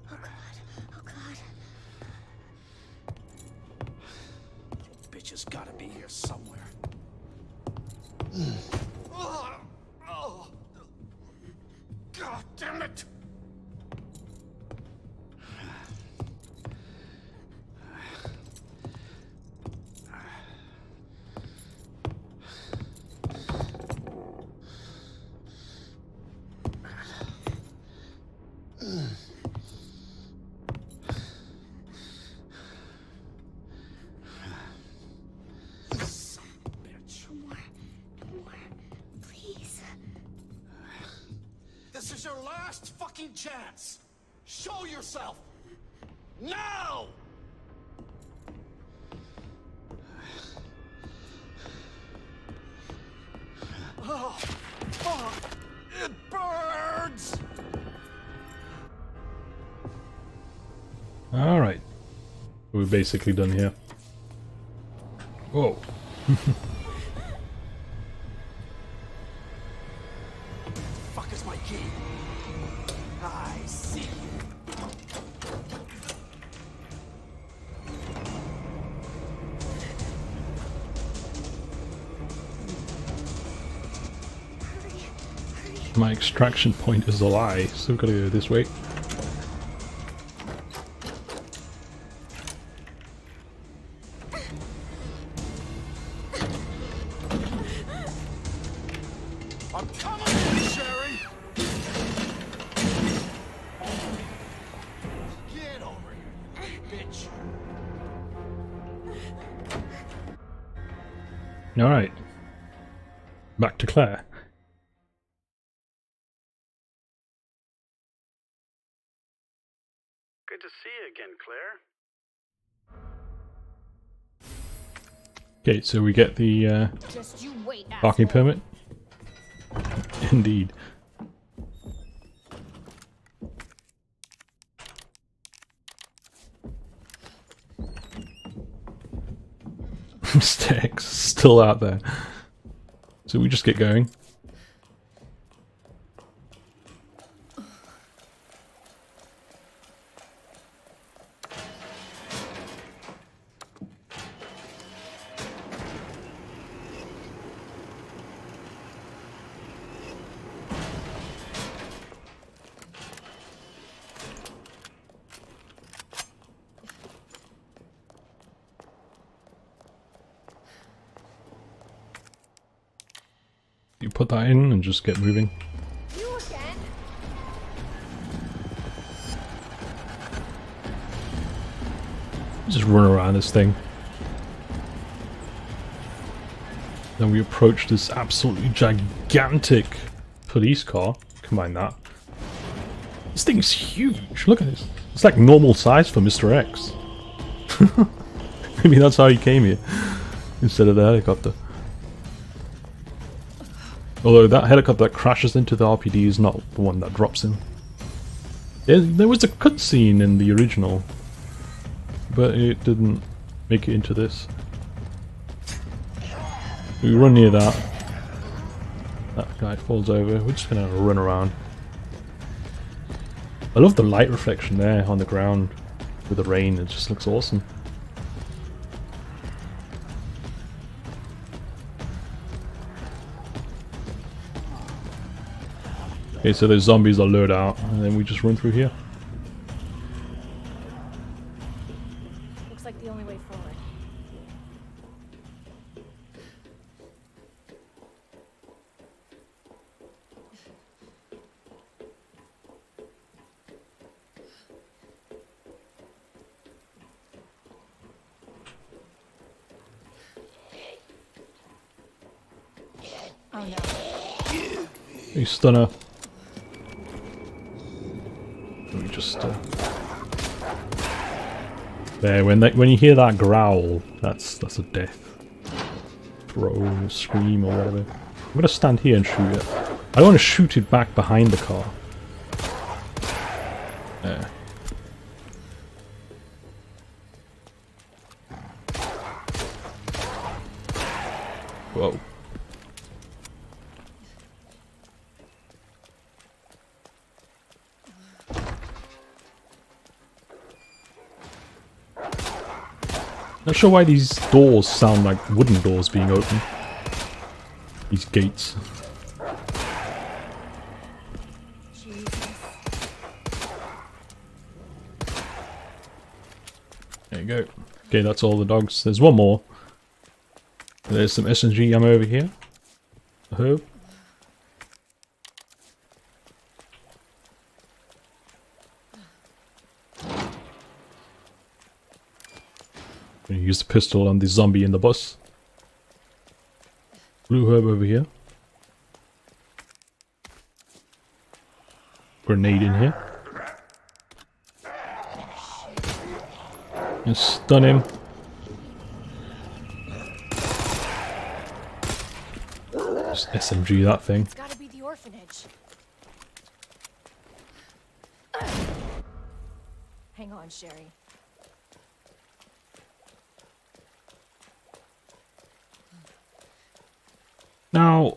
Oh god, oh god. Bitch has gotta be here somewhere. Oh. God damn it! Son of a bitch. No more, please. This is your last fucking chance! Show yourself! Now! Oh, fuck! It burns! Alright. We're basically done here. Whoa. Fuck is my key? I see you. My extraction point is a lie, so we've got to go this way. I'm coming for you, Sherry! Get over here, you bitch! Alright. Back to Claire. Good to see you again, Claire. Okay, so we get the Just you wait, parking asshole. permit. Indeed. Mr. X is still out there. So we just get going. You put that in and just get moving. You again? Just run around this thing. Then we approach this absolutely gigantic police car. Combine that. This thing's huge. Look at this. It's like normal size for Mr. X. Maybe that's how he came here. Instead of the helicopter. Although that helicopter that crashes into the RPD is not the one that drops him. There was a cutscene in the original, but it didn't make it into this. We run near that. That guy falls over. We're just gonna run around. I love the light reflection there on the ground with the rain. It just looks awesome. Okay, so those zombies are lured out, and then we just run through here. Looks like the only way forward. Oh no. Hey, stunner. Let me just there. When you hear that growl, that's a death throw, scream, or whatever. I'm gonna stand here and shoot it. I don't want to shoot it back behind the car. There. Whoa. Not sure why these doors sound like wooden doors being opened. These gates. There you go. Okay, that's all the dogs. There's one more. There's some SMG ammo over here. A herb. Gonna use the pistol on the zombie in the bus. Blue herb over here. Grenade in here. And stun him. Just SMG that thing. It's gotta be the orphanage. Hang on, Sherry. Now,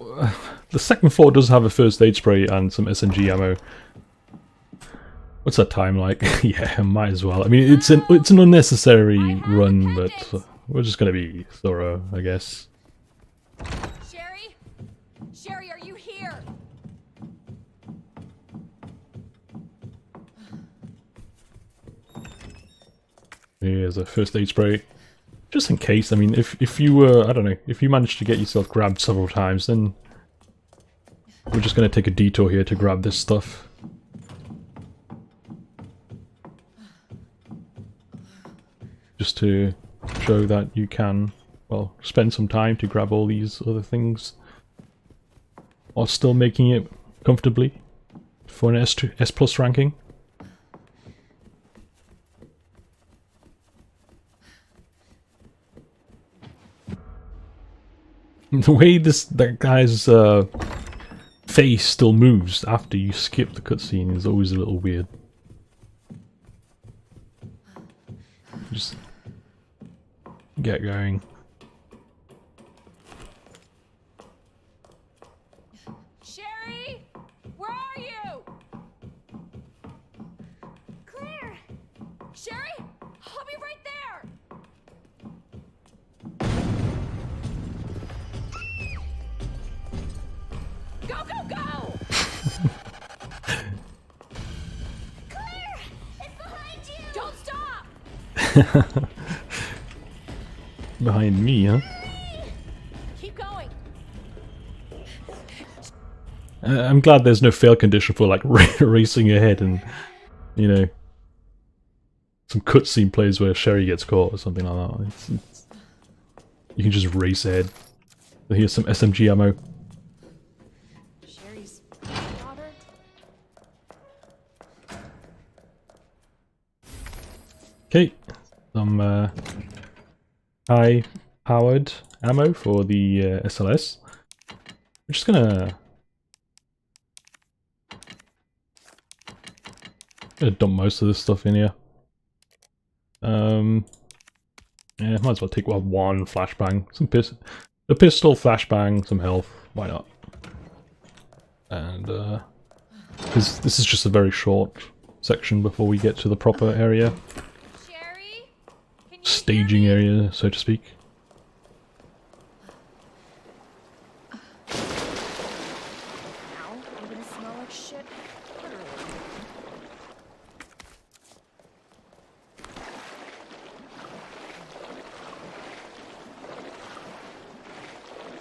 the second floor does have a first aid spray and some SMG ammo. What's that time like? Yeah, might as well. I mean, it's an unnecessary run, but we're just gonna be thorough, I guess. Sherry? Sherry, are you here? Here's a first aid spray. Just in case, I mean, if you were, I don't know, if you managed to get yourself grabbed several times, then we're just gonna take a detour here to grab this stuff. Just to show that you can, well, spend some time to grab all these other things, while still making it comfortably for an S+ ranking. The way that guy's face still moves after you skip the cutscene is always a little weird. Just get going. Behind me, huh? Keep going. I'm glad there's no fail condition for like racing ahead and, you know, some cutscene plays where Sherry gets caught or something like that. You can just race ahead. Here's some SMG ammo. Sherry's daughter? Okay, some high-powered ammo for the SLS. I'm just gonna dump most of this stuff in here. Yeah, might as well take one flashbang, a pistol, flashbang, some health. Why not? And because this is just a very short section before we get to the proper area, Sherry? Can you staging hear me? area, so to speak. Now I'm gonna smell like shit. Literally.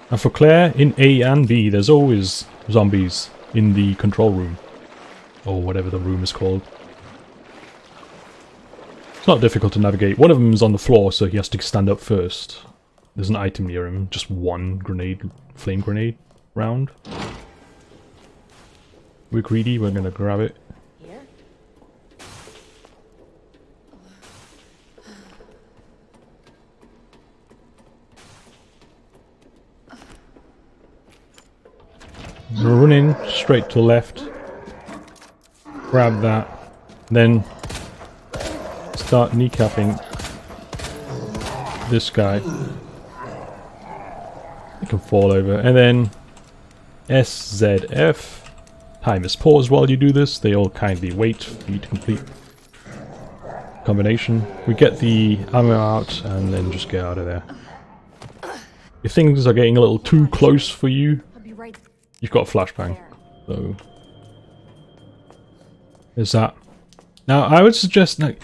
And for Claire, in A and B, there's always zombies in the control room. Or whatever the room is called. It's not difficult to navigate. One of them is on the floor, so he has to stand up first. There's an item near him, just one grenade, flame grenade round. We're greedy, we're gonna grab it. Here? We're running straight to left. Grab that. Then start kneecapping this guy. He can fall over. And then SZF. Time is paused while you do this. They all kindly wait for you to complete combination. We get the ammo out and then just get out of there. If things are getting a little too close for you, I'll be right you've got a flashbang. So there's that. Now I would suggest no,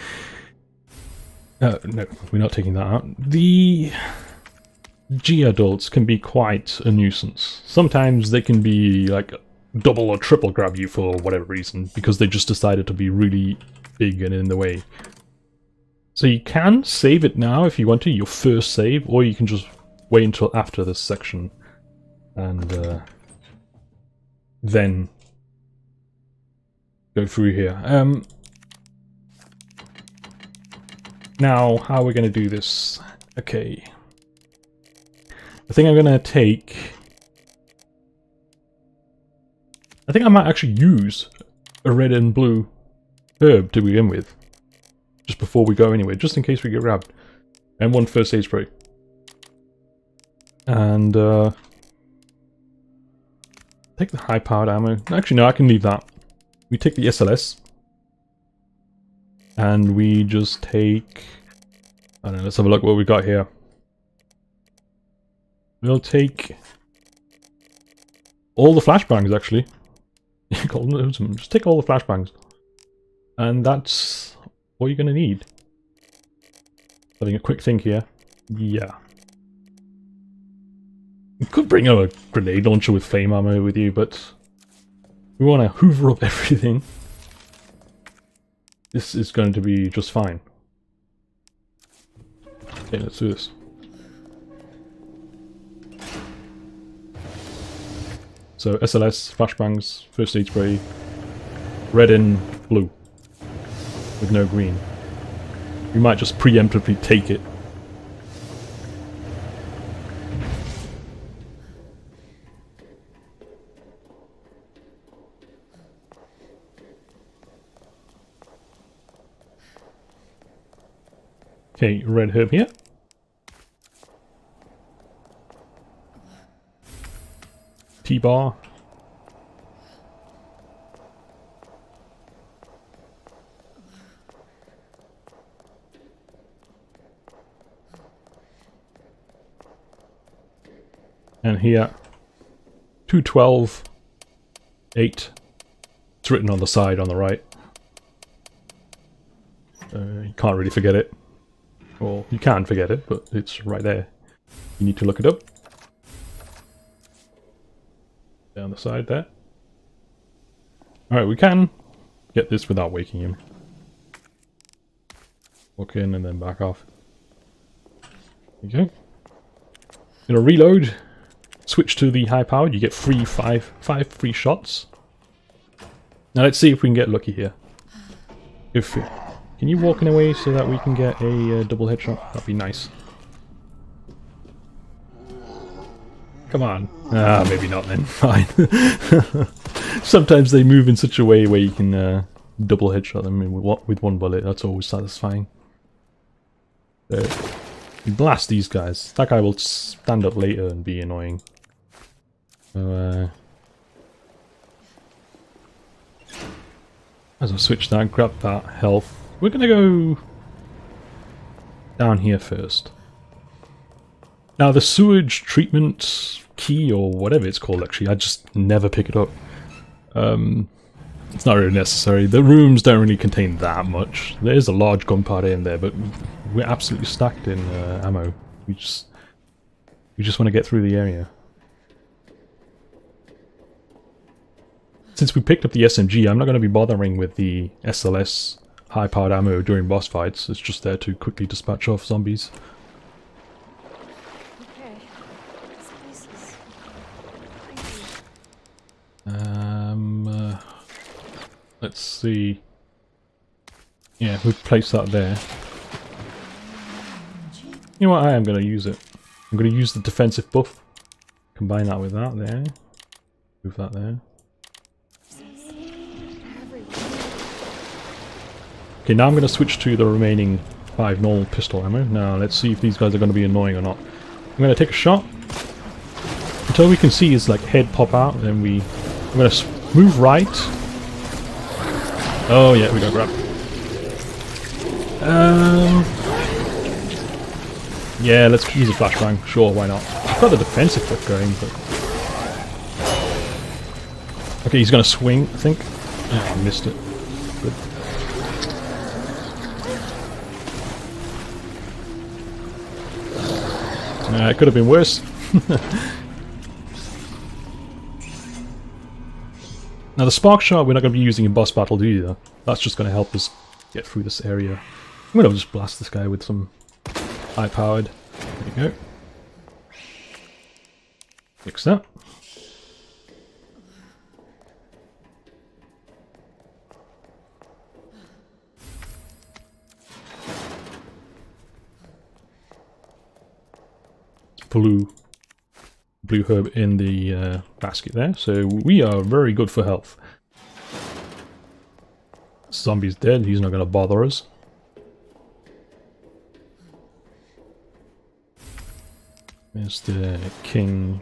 we're not taking that out. The G adults can be quite a nuisance. Sometimes they can be like double or triple grab you for whatever reason because they just decided to be really big and in the way. So you can save it now if you want to, your first save, or you can just wait until after this section and then go through here. Now, how are we going to do this? Okay. I think I'm going to take... I think I might actually use a red and blue herb to begin with. Just before we go anyway, just in case we get grabbed. And one first aid spray. And, take the high-powered ammo. Actually, no, I can leave that. We take the SLS. And we just take... I don't know, let's have a look what we got here. We'll take... all the flashbangs, actually. Just take all the flashbangs. And that's what you're going to need. Having a quick think here. Yeah. You could bring a grenade launcher with flame ammo with you, but we want to hoover up everything. This is going to be just fine. Okay, let's do this. So SLS, flashbangs, first aid spray, red and blue, with no green. We might just preemptively take it. Okay, red herb here. T-bar. And here, 212, 8. It's written on the side on the right. You can't really forget it. Or you can forget it, but it's right there. You need to look it up. Down the side there. Alright, we can get this without waking him. Walk in and then back off. Okay. Gonna reload. Switch to the high powered. You get five free shots. Now let's see if we can get lucky here. Can you walk in a way so that we can get a double headshot? That'd be nice. Come on. Ah, maybe not then. Fine. Sometimes they move in such a way where you can double headshot them with one bullet. That's always satisfying. So, blast these guys. That guy will stand up later and be annoying. So, as I switch that, grab that health. We're gonna go down here first. Now the sewage treatment key, or whatever it's called actually, I just never pick it up. It's not really necessary. The rooms don't really contain that much. There is a large gunpowder in there, but we're absolutely stacked in ammo. We just want to get through the area. Since we picked up the SMG, I'm not going to be bothering with the SLS high-powered ammo during boss fights. It's just there to quickly dispatch off zombies. Okay. This place is creepy. Let's see. Yeah, we've placed that there. You know what? I am going to use it. I'm going to use the defensive buff. Combine that with that there. Move that there. Okay, now I'm going to switch to the remaining 5 normal pistol ammo. Now, let's see if these guys are going to be annoying or not. I'm going to take a shot. Until we can see his like head pop out, then I'm going to move right. Oh yeah, we got grab. Yeah, let's use a flashbang. Sure, why not? I've got the defensive buff going, but... Okay, he's going to swing, I think. Oh, I missed it. Good. It could have been worse. Now the spark shot we're not going to be using in boss battle either. That's just going to help us get through this area. I'm going to just blast this guy with some high powered. There you go. Fix that. Blue herb in the basket there, so we are very good for health. Zombie's dead, he's not going to bother us. There's the king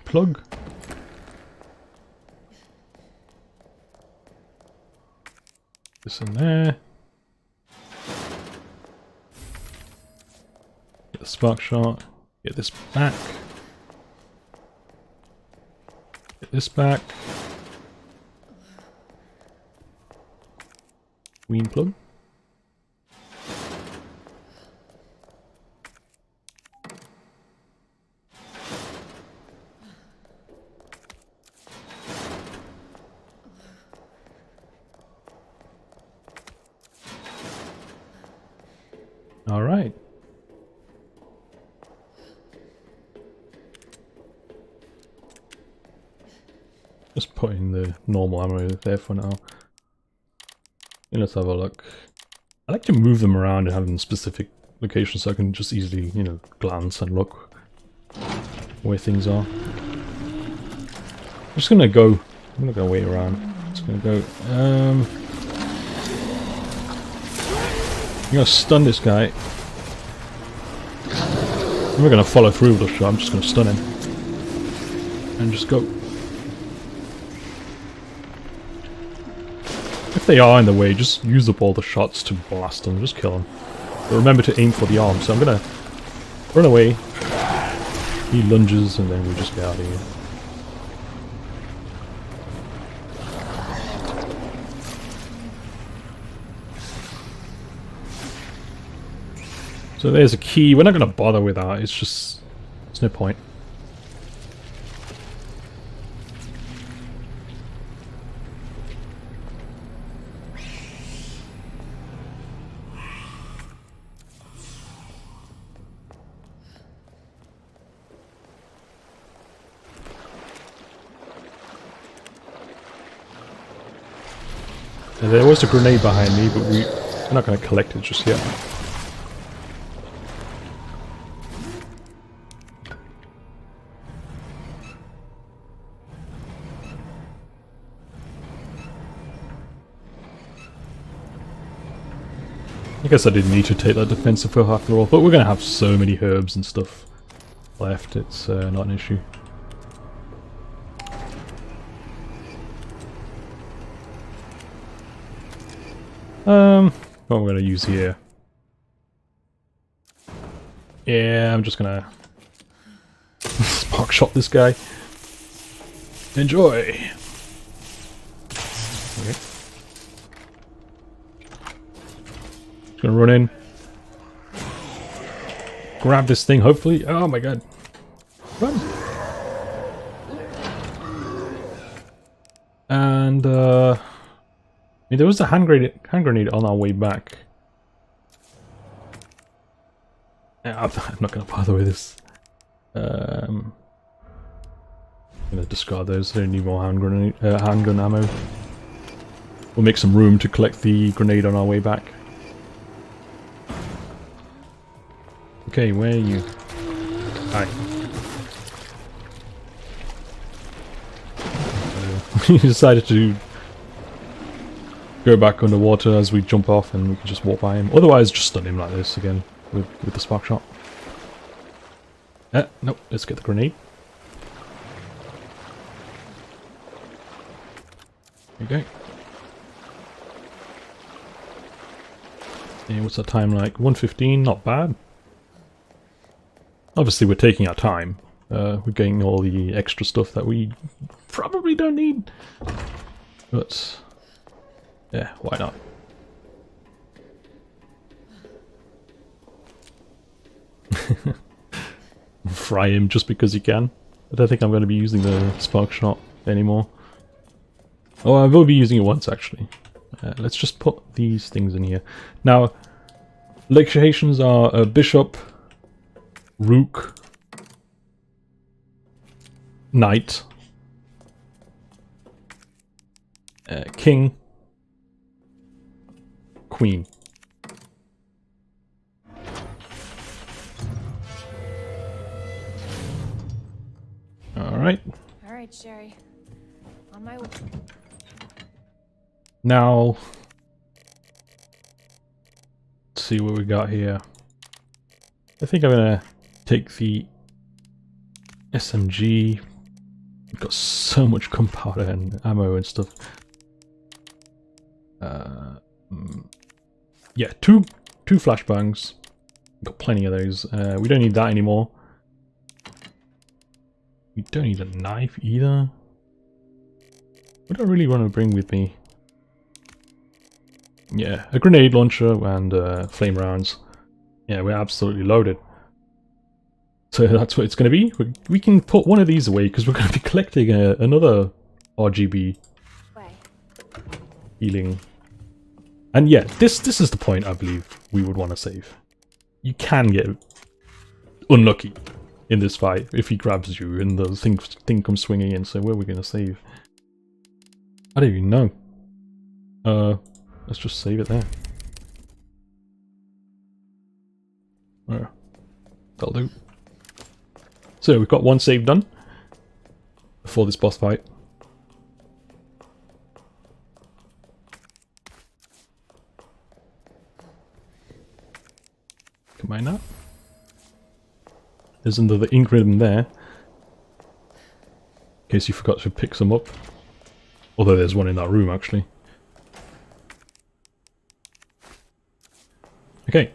plug. This in there. Get the spark shot. Get this back. Get this back. Queen plug. All right. Just putting the normal ammo there for now. And let's have a look. I like to move them around and have them in specific locations so I can just easily, you know, glance and look where things are. I'm just gonna go. I'm not gonna wait around. I'm just gonna go. I'm gonna stun this guy. I'm not gonna follow through with the shot. I'm just gonna stun him and just go. If they are in the way, just use up all the shots to blast them, just kill them. But remember to aim for the arm, so I'm gonna run away. He lunges and then we just get out of here. So there's a key. We're not going to bother with that. It's just... there's no point. And there was a grenade behind me, but we're not going to collect it just yet. I guess I didn't need to take that defensive for after all, but we're going to have so many herbs and stuff left, it's not an issue. What am I going to use here? Yeah, I'm just going to spark shot this guy. Enjoy! Okay. Just gonna run in. Grab this thing, hopefully. Oh my god. Run! And, I mean, there was a hand grenade on our way back. I'm not gonna bother with this. I'm gonna discard those. I don't need more handgun ammo. We'll make some room to collect the grenade on our way back. Okay, where are you? Hi. We decided to go back underwater as we jump off and we can just walk by him. Otherwise, just stun him like this again with the spark shot. Nope, let's get the grenade. There you go. Yeah, what's our time like? 1:15, not bad. Obviously we're taking our time. We're getting all the extra stuff that we probably don't need. But yeah, why not? Fry him just because you can. I don't think I'm going to be using the spark shot anymore. Oh, I will be using it once actually. Let's just put these things in here. Now, locations are a bishop, rook, knight, king, queen. Alright. Alright, Sherry. On my way. Now, let's see what we got here. I think I'm gonna take the SMG. We've got so much gunpowder and ammo and stuff. Yeah, two flashbangs. Got plenty of those. We don't need that anymore. We don't need a knife either. What do I really want to bring with me? Yeah, a grenade launcher and flame rounds. Yeah, we're absolutely loaded. So that's what it's going to be. We can put one of these away because we're going to be collecting another RGB healing. And yeah, this is the point I believe we would want to save. You can get unlucky in this fight if he grabs you and the thing comes swinging in. So where are we going to save? I don't even know. Let's just save it there. There. That'll do. So we've got one save done before this boss fight. Combine that. There's another ingredient there. In case you forgot to pick some up. Although there's one in that room actually. Okay.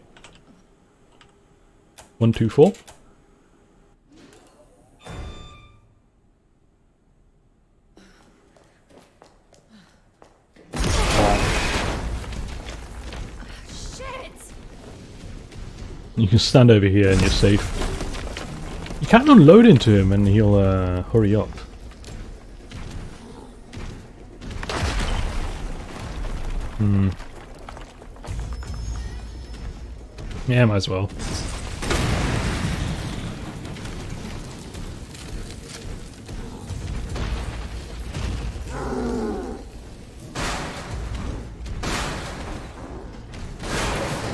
1, 2, 4. You can stand over here and you're safe. You can't unload into him and he'll hurry up. Yeah, might as well.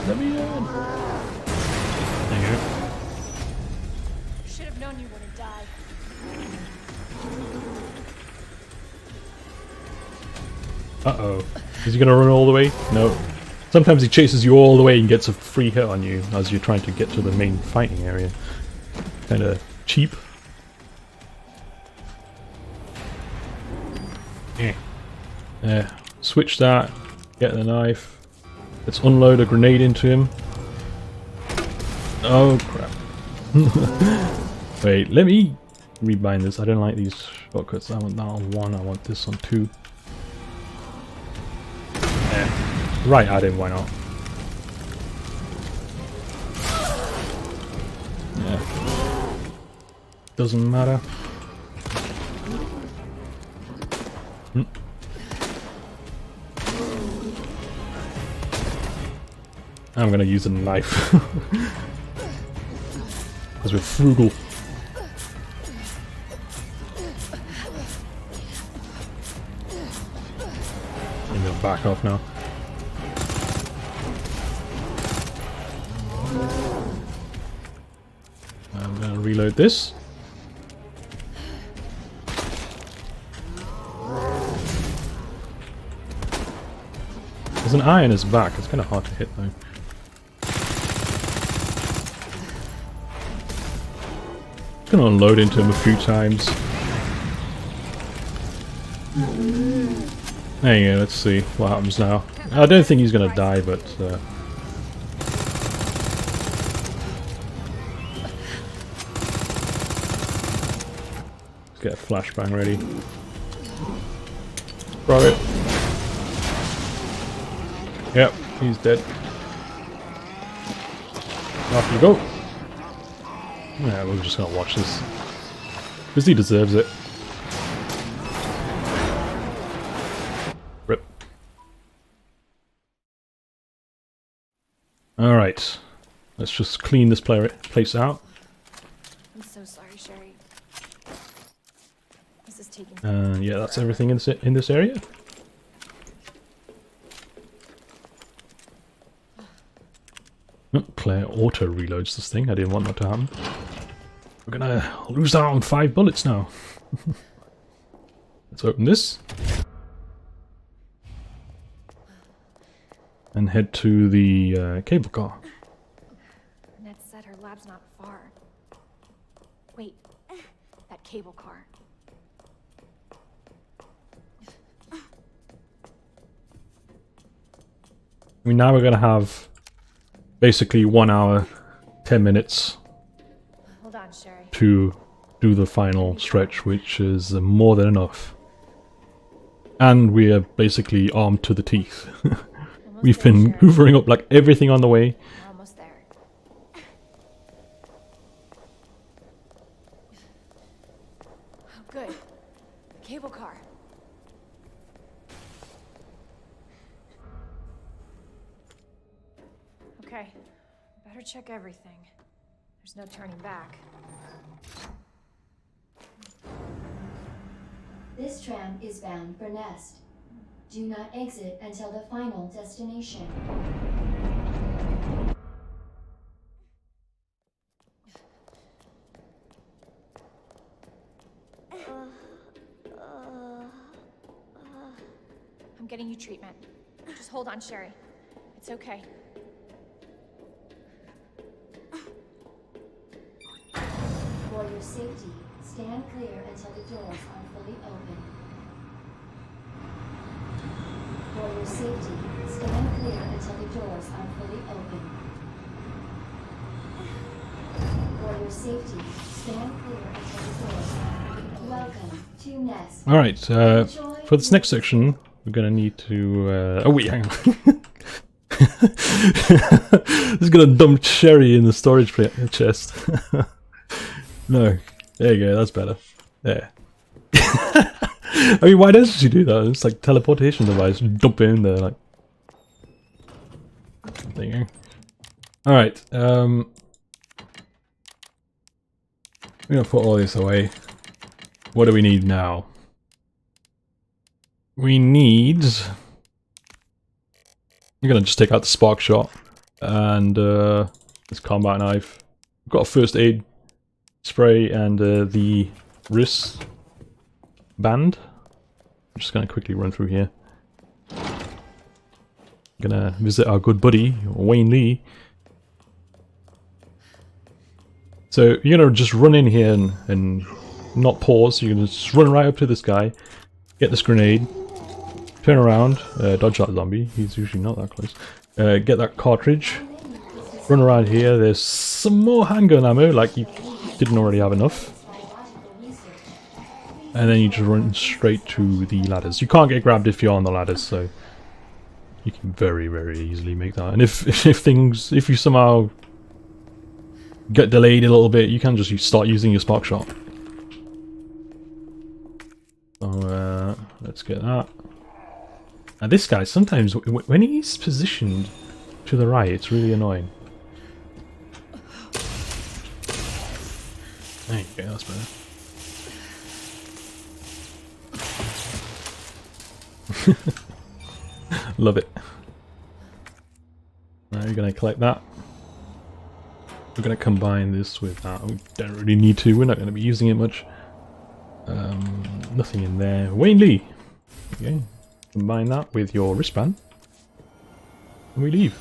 Let me in. There you go. Should have known you wouldn't die. Uh-oh. Is he gonna run all the way? No. Sometimes he chases you all the way and gets a free hit on you as you're trying to get to the main fighting area. Kinda cheap. Yeah. Switch that. Get the knife. Let's unload a grenade into him. Oh crap. Wait, let me rebind this. I don't like these shortcuts. I want that on 1, I want this on 2. Yeah. Right at him, why not? Yeah. Doesn't matter. I'm gonna use a knife. Because we're frugal. I'm gonna back off now. I'm gonna reload this. There's an eye in his back. It's kind of hard to hit though. Gonna unload into him a few times. There you go, let's see what happens now. I don't think he's gonna die, but let's get a flashbang ready. Throw it. Yep, he's dead. Off you go. Yeah, we're just gonna watch this. Because he deserves it. Rip. Alright. Let's just clean this place out. I'm so sorry, Sherry. This is taking Yeah, that's everything in this area. Oh, Claire auto reloads this thing. I didn't want that to happen. We're gonna lose out on 5 bullets now. Let's open this. And head to the cable car. Ned said her lab's not far. Wait, that cable car. I mean, now we're gonna have basically 1 hour, 10 minutes Hold on, Sherry. to do the final stretch, which is more than enough. And we are basically armed to the teeth. We've been hoovering up like everything on the way. Almost there. Oh, good. The cable car. Okay. Better check everything. There's no turning back. This tram is bound for Nest. Do not exit until the final destination. I'm getting you treatment. Just hold on, Sherry. It's okay. For your safety, stand clear until the doors are fully open. For your safety, stand clear until the doors are fully open. For your safety, stand clear until the doors are open. Welcome to Nest. Alright, for this next section, we're gonna need to... oh wait, hang on. Just gonna dump Sherry in the storage chest. No. There you go, that's better. There. I mean, why doesn't she do that? It's like teleportation device. Dump it in there, like. There you go. Alright, we're gonna put all this away. What do we need now? We need... I'm gonna just take out the spark shot and this combat knife. We've got a first aid spray and the wrist band. I'm just gonna quickly run through here. Gonna visit our good buddy Wayne Lee. So you're gonna just run in here and not pause. You're gonna just run right up to this guy, get this grenade, turn around, dodge that zombie. He's usually not that close. Get that cartridge, run around here. There's some more handgun ammo, like you didn't already have enough. And then you just run straight to the ladders. You can't get grabbed if you're on the ladders, so you can very, very easily make that. And if you somehow get delayed a little bit, you can just start using your spark shot. So let's get that. And this guy, sometimes when he's positioned to the right, it's really annoying. There you go, that's better. Love it. Now you're gonna collect that. We're gonna combine this with that. We don't really need to. We're not gonna be using it much. Nothing in there. Wayne Lee. Okay. Combine that with your wristband, and we leave.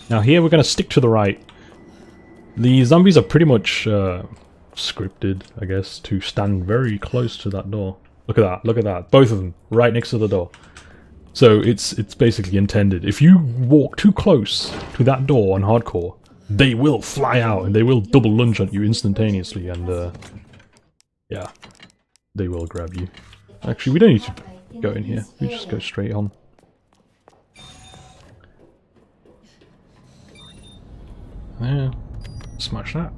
Now here we're gonna stick to the right. The zombies are pretty much scripted, I guess, to stand very close to that door. Look at that, look at that. Both of them, right next to the door. So it's basically intended. If you walk too close to that door on hardcore, they will fly out and they will double lunge at you instantaneously, and yeah, they will grab you. Actually, we don't need to go in here. We just go straight on. Yeah, smash that.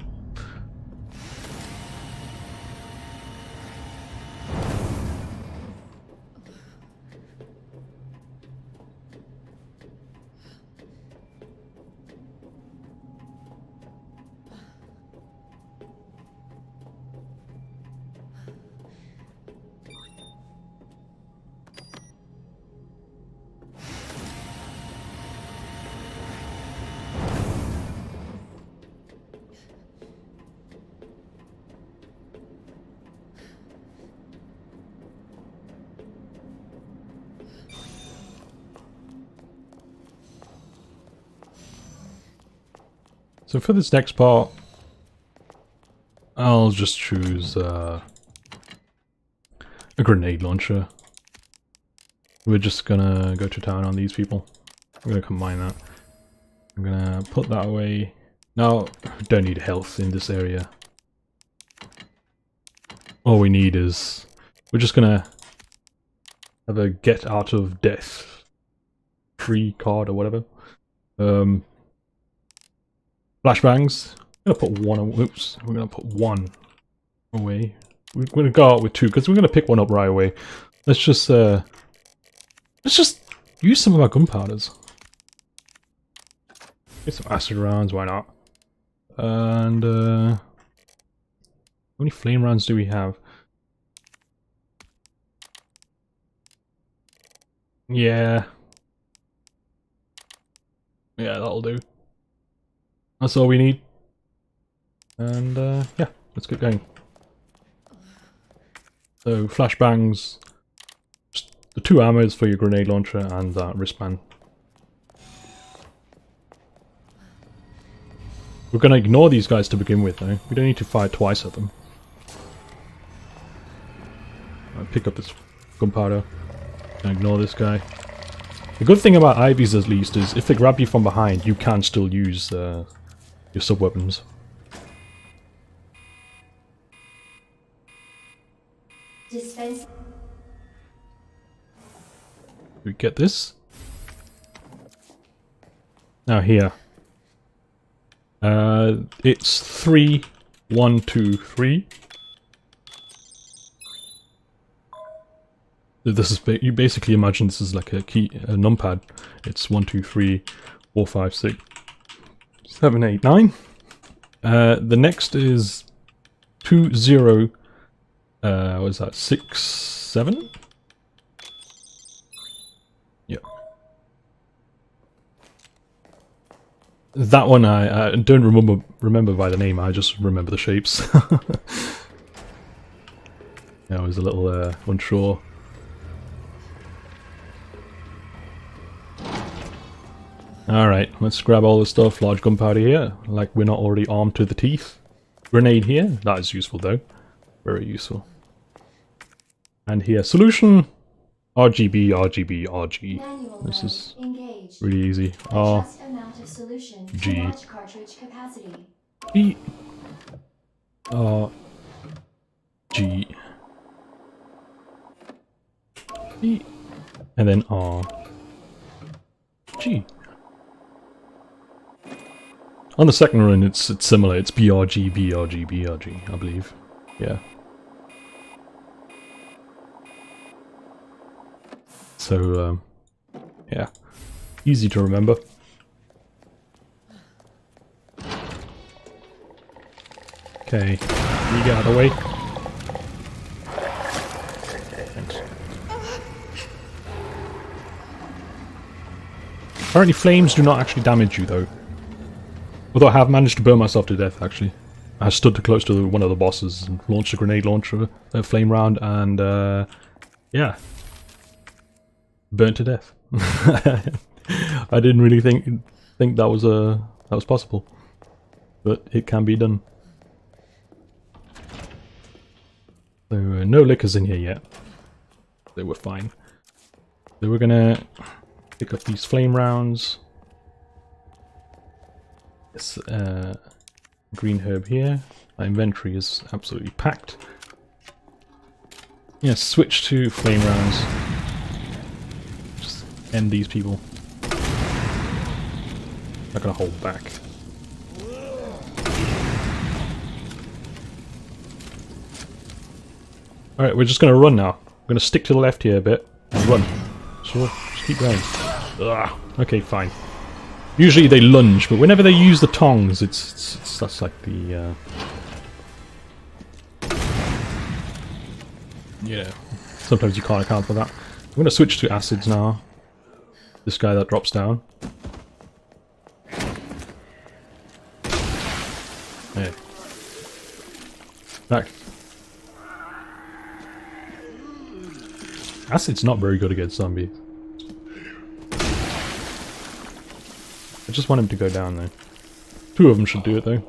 So for this next part, I'll just choose a grenade launcher. We're just gonna go to town on these people. I'm gonna combine that. I'm gonna put that away. Now, we don't need health in this area. All we need is... we're just gonna have a get out of death free card or whatever. Flashbangs. I'm gonna put one. Oops. We're gonna put one away. We're gonna go out with two because we're gonna pick one up right away. Let's just use some of our gunpowders. Get some acid rounds. Why not? And how many flame rounds do we have? Yeah. Yeah, that'll do. That's all we need. And yeah, let's get going. So flashbangs, just the two ammos for your grenade launcher and that wristband. We're gonna ignore these guys to begin with though. We don't need to fire twice at them. I'll pick up this gunpowder and ignore this guy. The good thing about IVs at least is if they grab you from behind, you can still use your sub-weapons. Dispense. We get this. Now here. It's 3, 1, 2, 3. This is you basically imagine this is like a numpad. It's 1, 2, 3, 4, 5, 6, 7, 8, 9. The next is 2, 0. What is that? 6, 7. Yeah. That one I don't remember by the name. I just remember the shapes. I was a little unsure. Alright, let's grab all the stuff. Large gunpowder here, like we're not already armed to the teeth. Grenade here, that is useful though. Very useful. And here, solution. RGB, RGB, RG. This is really easy. R, G, B, R, G, B, and then R, G. On the second run, it's similar. It's BRG, BRG, BRG, I believe. Yeah. So, yeah. Easy to remember. Okay, you get out of the way. Thanks. Apparently flames do not actually damage you, though. Although I have managed to burn myself to death, actually. I stood too close to one of the bosses and launched a grenade launcher, a flame round, and yeah, burnt to death. I didn't really think that was possible, but it can be done. So no liquors in here yet. They were fine. So we're gonna pick up these flame rounds. This green herb here. My inventory is absolutely packed. Yeah, switch to flame rounds. Just end these people. Not gonna hold back. Alright, we're just gonna run now. We're gonna stick to the left here a bit and run. Sure, just keep going. Ugh. Okay, fine. Usually they lunge, but whenever they use the tongs, that's like the yeah. Sometimes you can't account for that. I'm gonna switch to acids now. This guy that drops down. Yeah. Back. Acid's not very good against zombies. I just want him to go down though. Two of them should do it though.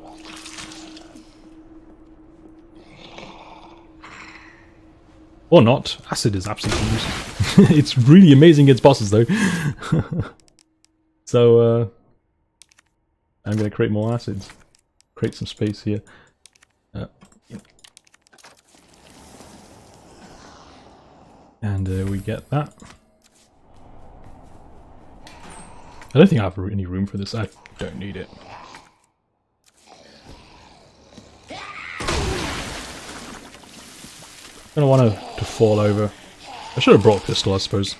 Or not. Acid is absolutely useless. It's really amazing against bosses though. So I'm going to create more acids. Create some space here. Yeah. And we get that. I don't think I have any room for this. I don't need it. I don't want to fall over. I should have brought a pistol, I suppose.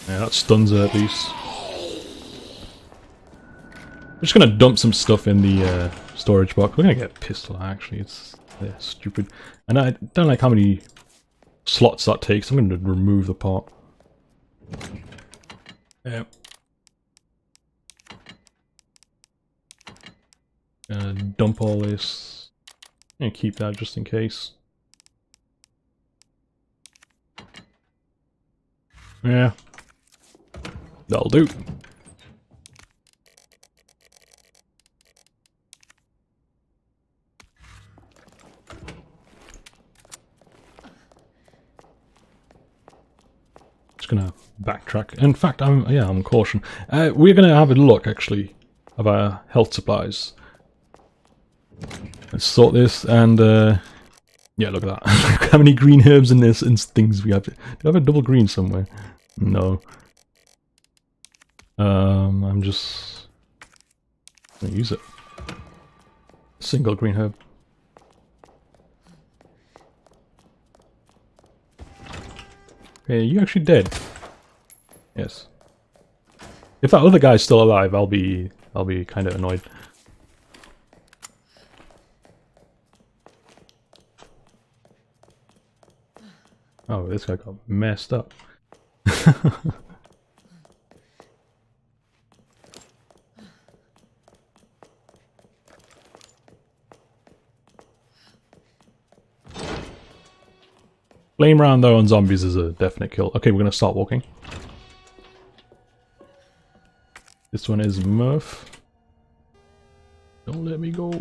Yeah, that stuns her at least. I'm just gonna dump some stuff in the storage box. We're gonna get a pistol, actually. It's stupid. And I don't like how many slots that takes. I'm gonna remove the part. Yeah. Dump all this. And keep that just in case. Yeah. That'll do. Just gonna backtrack. In fact, I'm caution. We're gonna have a look actually of our health supplies. Let's sort this and yeah, look at that. how many green herbs and this and things we have. Do I have a double green somewhere? No. I'm just gonna use it. Single green herb. Okay, you actually dead. Yes. If that other guy's still alive, I'll be kind of annoyed. Oh, this guy got messed up. Flame round though on zombies is a definite kill. Okay, we're gonna start walking. This one is Murph. Don't let me go.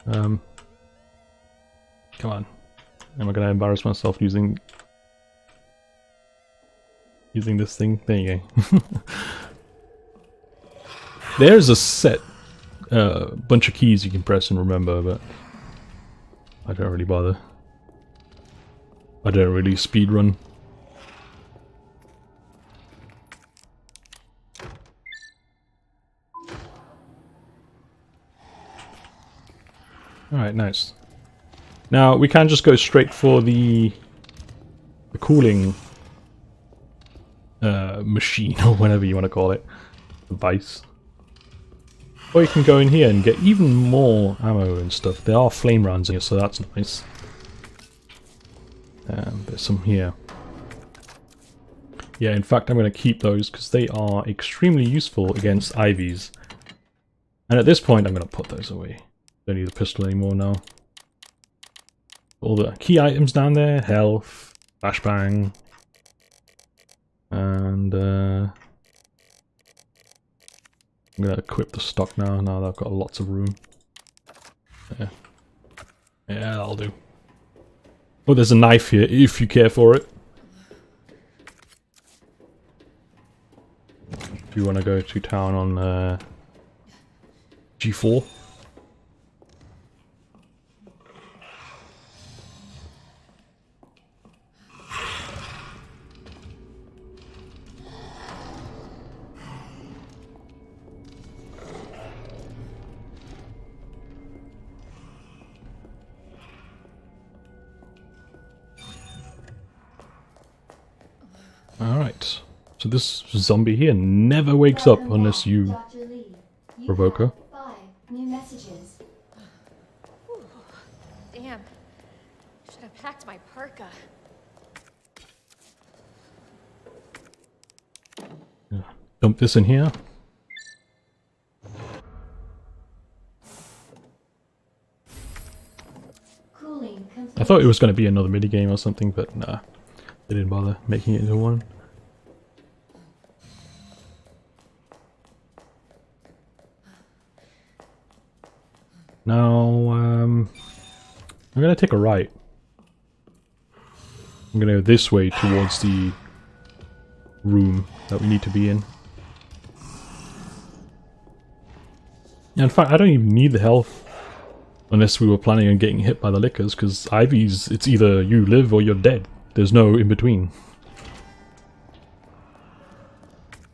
Come on. Am I gonna embarrass myself using this thing? There you go. There's a set bunch of keys you can press and remember, but I don't really bother. I don't really speedrun. Alright, nice. Now we can just go straight for the cooling machine, or whatever you want to call it. Device. Or you can go in here and get even more ammo and stuff. There are flame rounds in here, so that's nice. There's some here. Yeah, in fact I'm going to keep those because they are extremely useful against IVs. And at this point I'm going to put those away. Don't need the pistol anymore now. All the key items down there, health, flashbang, and I'm going to equip the stock now that I've got lots of room. Yeah, that'll do. Oh, there's a knife here, if you care for it. If you want to go to town on G4. Alright, so this zombie here never wakes up unless you provoke her. 5 new messages. Damn. Should have packed my parka. Dump this in here. Cooling complete. I thought it was going to be another minigame or something, but nah. They didn't bother making it into one. Now, I'm going to take a right. I'm going to go this way towards the room that we need to be in. In fact, I don't even need the health unless we were planning on getting hit by the lickers, because IVs, it's either you live or you're dead. There's no in between.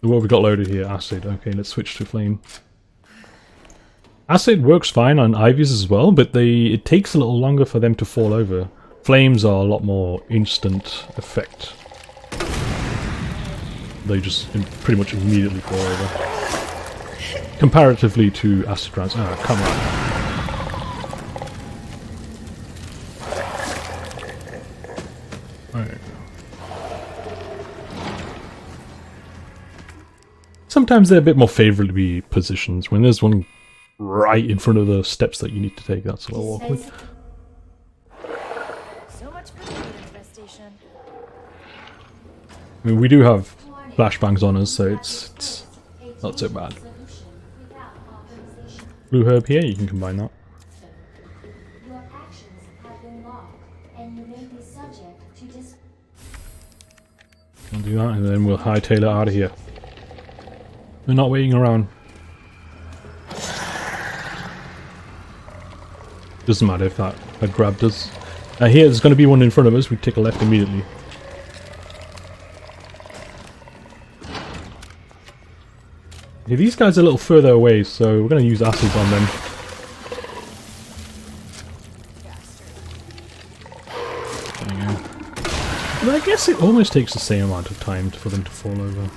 What have we got loaded here? Acid. Okay, let's switch to flame. Acid works fine on IVs as well, but it takes a little longer for them to fall over. Flames are a lot more instant effect. They just pretty much immediately fall over. Comparatively to acid rounds. Oh, come on. Sometimes they're a bit more favourably positioned. When there's one right in front of the steps that you need to take, that's a little awkward. So much for the infestation. I mean, we do have flashbangs on us, so it's not so bad. Blue herb here, you can combine that. Your actions have been logged, and you may be subject to I'll do that, and then we'll hightail it out of here. We're not waiting around. Doesn't matter if that grabbed us. Here, there's going to be one in front of us. We take a left immediately. Okay, these guys are a little further away, so we're going to use acids on them. There you go. But I guess it almost takes the same amount of time for them to fall over.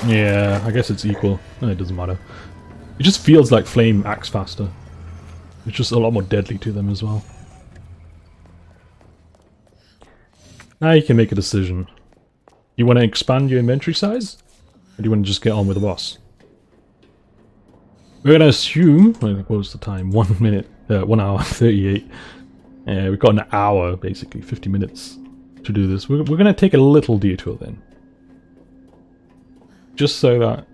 Yeah, I guess it's equal. No, it doesn't matter. It just feels like flame acts faster. It's just a lot more deadly to them as well. Now you can make a decision. You want to expand your inventory size? Or do you want to just get on with the boss? We're going to assume... What was the time? 1 minute... 1 hour 38. We've got an hour, basically. 50 minutes to do this. We're going to take a little detour then. Just so that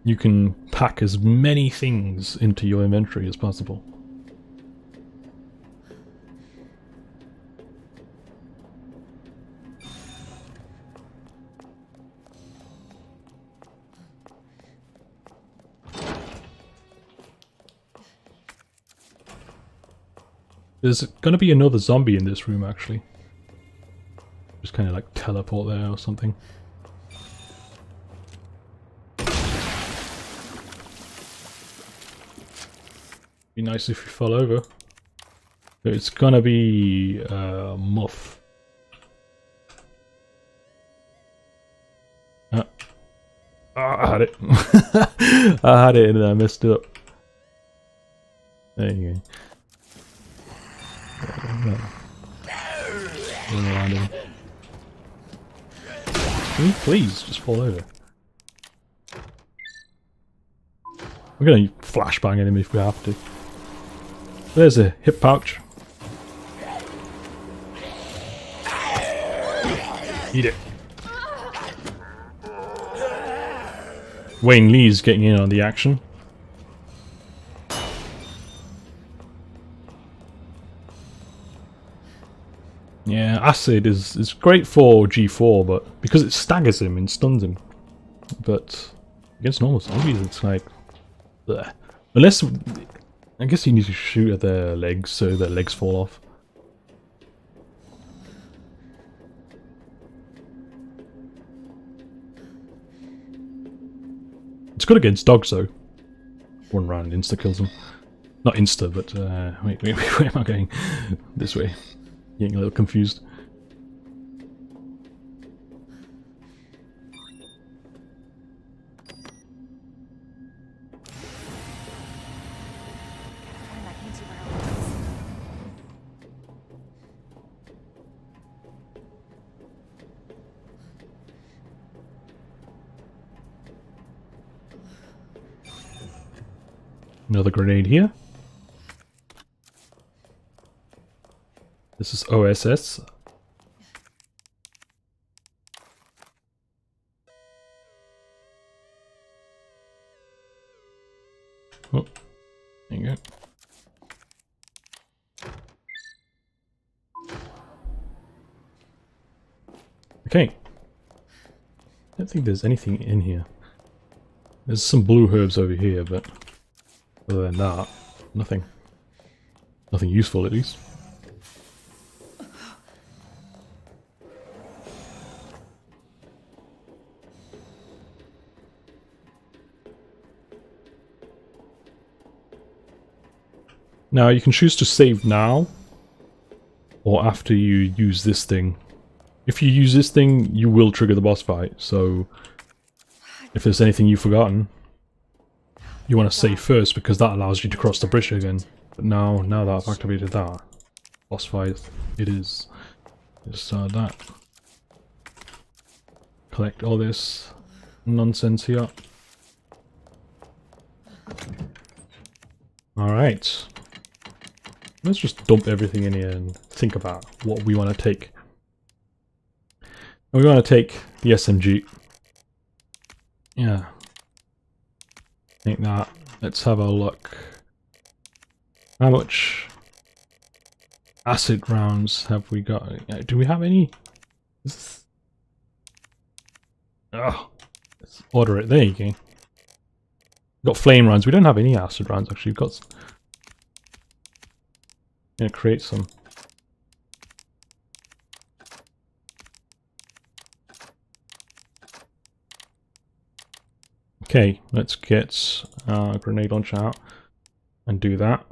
you can pack as many things into your inventory as possible. There's gonna be another zombie in this room, actually. Just kind of like teleport there or something. Be nice if you fall over. It's gonna be Muff. I had it. I had it and I messed it up. There you go. Can you please just fall over? We're gonna flashbang at him if we have to. There's a hip pouch. Eat it. Wayne Lee's getting in on the action. Yeah, acid is great for G4, but because it staggers him and stuns him. But against normal zombies, it's like, bleh. Unless, I guess you need to shoot at their legs so their legs fall off. It's good against dogs though. One round insta kills them. Not insta, but wait, where am I going? This way. Getting a little confused. Another grenade here. This is OSS. Oh, there you go. Okay. I don't think there's anything in here. There's some blue herbs over here, but other than that, nothing. Nothing useful, at least. Now, you can choose to save now, or after you use this thing. If you use this thing, you will trigger the boss fight, so if there's anything you've forgotten, you want to save first, because that allows you to cross the bridge again. But now that I've activated that, boss fight it is. Just start that. Collect all this nonsense here. Alright. Let's just dump everything in here and think about what we want to take. We want to take the SMG. Yeah. Take that. Let's have a look. How much acid rounds have we got? Do we have any? Oh, let's order it. There you go. We've got flame rounds. We don't have any acid rounds actually. We've got... gonna create some. Okay, let's get our grenade launcher out and do that.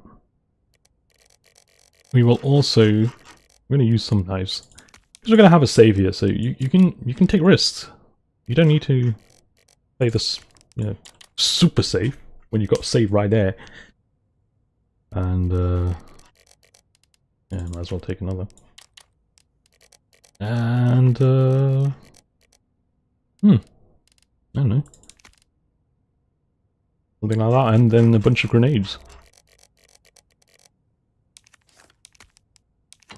We will also, we're gonna use some knives because we're gonna have a save here, so you can take risks. You don't need to play this, you know, super safe when you've got save right there. And yeah, might as well take another. And I don't know. Something like that, and then a bunch of grenades.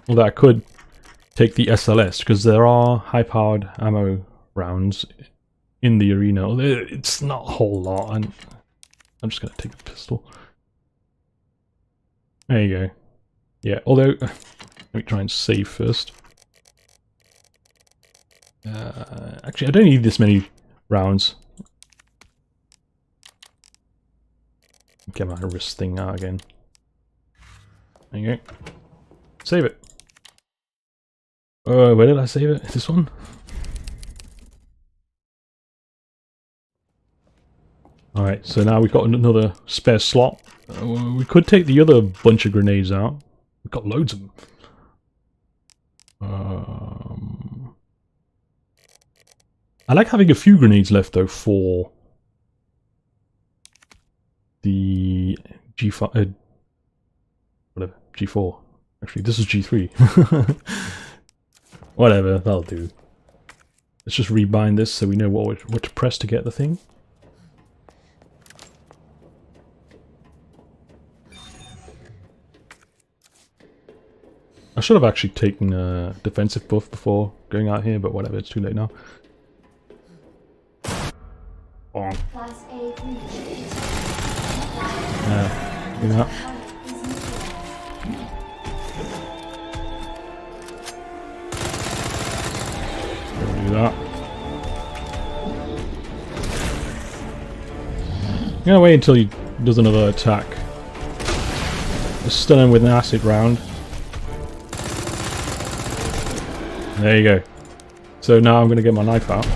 Although I could take the SLS, because there are high-powered ammo rounds in the arena. It's not a whole lot, and I'm just going to take the pistol. There you go. Yeah, although, let me try and save first. Actually, I don't need this many rounds. Get my wrist thing out again. There you go. Save it. Where did I save it? This one? Alright, so now we've got another spare slot. We could take the other bunch of grenades out. We've got loads of them. I like having a few grenades left though for the G5, whatever, G4. Actually, this is G3. Whatever, that'll do. Let's just rebind this so we know what to press to get the thing. I should have actually taken a defensive buff before going out here, but whatever, it's too late now. Bonk. Class A breach. Do that. Do that. I'm gonna wait until he does another attack. Just stun him with an acid round. There you go. So now I'm gonna get my knife out.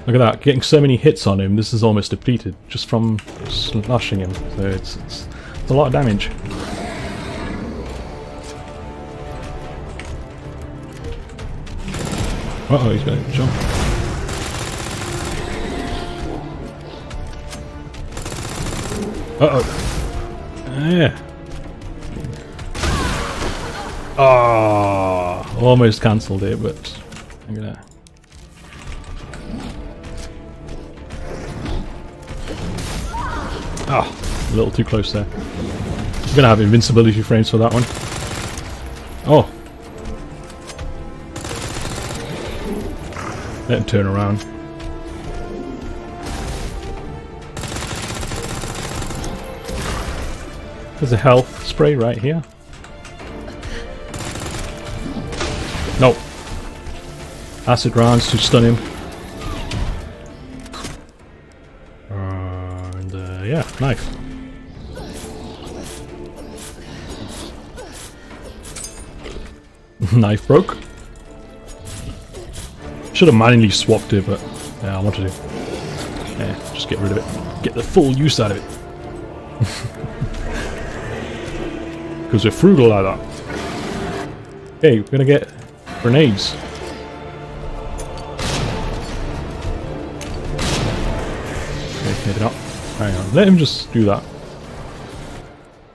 Look at that, getting so many hits on him, this is almost depleted, just from slashing him, so it's a lot of damage. Uh-oh, he's going to jump. Uh-oh. Yeah. Ah, almost cancelled it, but I'm gonna... Ah, a little too close there. I'm gonna have invincibility frames for that one. Oh. Let him turn around. There's a health spray right here. Nope. Acid rounds to stun him. Yeah, knife. Knife broke. Should have manually swapped it, but yeah, I wanted to. Yeah, just get rid of it. Get the full use out of it. Because we're frugal like that. Okay, we're gonna get grenades. Okay, maybe not. Hang on, let him just do that.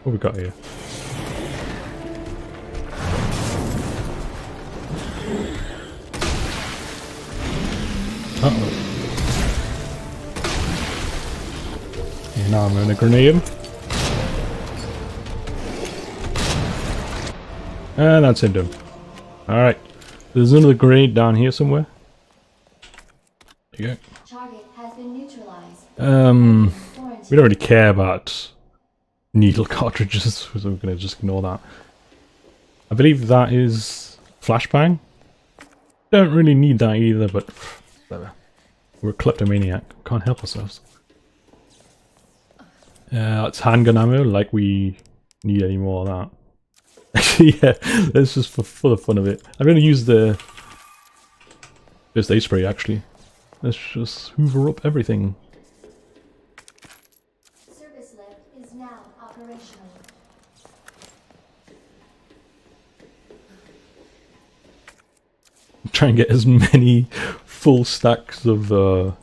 What we got here? Uh-oh. Okay, now I'm going to grenade him. And that's him done. Alright. There's another grenade down here somewhere. There you go. Target has been neutralized. We don't really care about needle cartridges, so we're going to just ignore that. I believe that is flashbang. Don't really need that either, but whatever. We're a kleptomaniac. Can't help ourselves. It's handgun ammo, like we need any more of that. Actually, yeah, that's just for the fun of it. I'm going to use the first aid spray, actually. Let's just hoover up everything. Service lift is now operational. Try and get as many full stacks of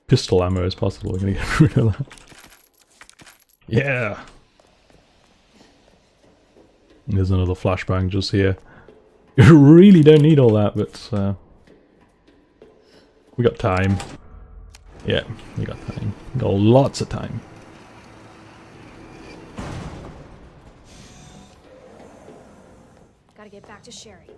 pistol ammo as possible. I'm going to get rid of that. Yeah! There's another flashbang just here. You really don't need all that, but we got time. Yeah, we got time. We got lots of time. Gotta get back to Sherry.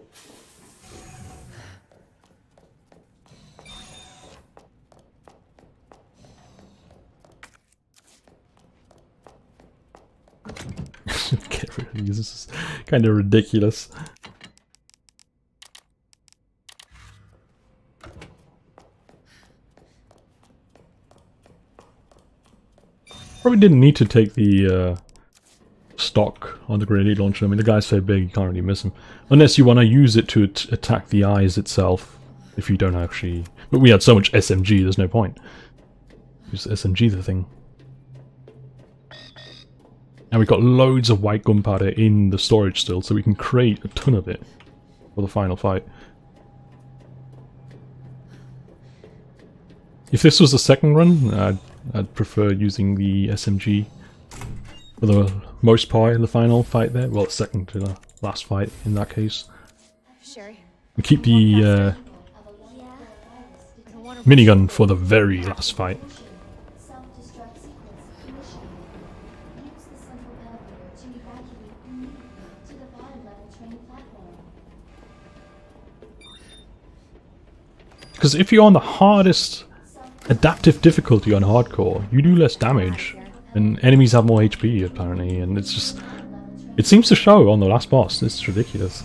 Get rid of these. This is kind of ridiculous. Probably didn't need to take the stock on the grenade launcher. I mean, the guy's so big you can't really miss him. Unless you want to use it to attack the eyes itself. If you don't actually... But we had so much SMG, there's no point. Use SMG the thing. And we've got loads of white gunpowder in the storage still, so we can create a ton of it for the final fight. If this was the second run, I'd prefer using the SMG for the most part in the final fight there. Well, second to the last fight in that case. Sherry, And keep the minigun for the very last fight. Self-destruct sequence initiated. Use the central elevator to evacuate immediately to the bottom level train platform. Because if you're on the hardest adaptive difficulty on hardcore, you do less damage, and enemies have more HP apparently, and it's just... It seems to show on the last boss. It's ridiculous.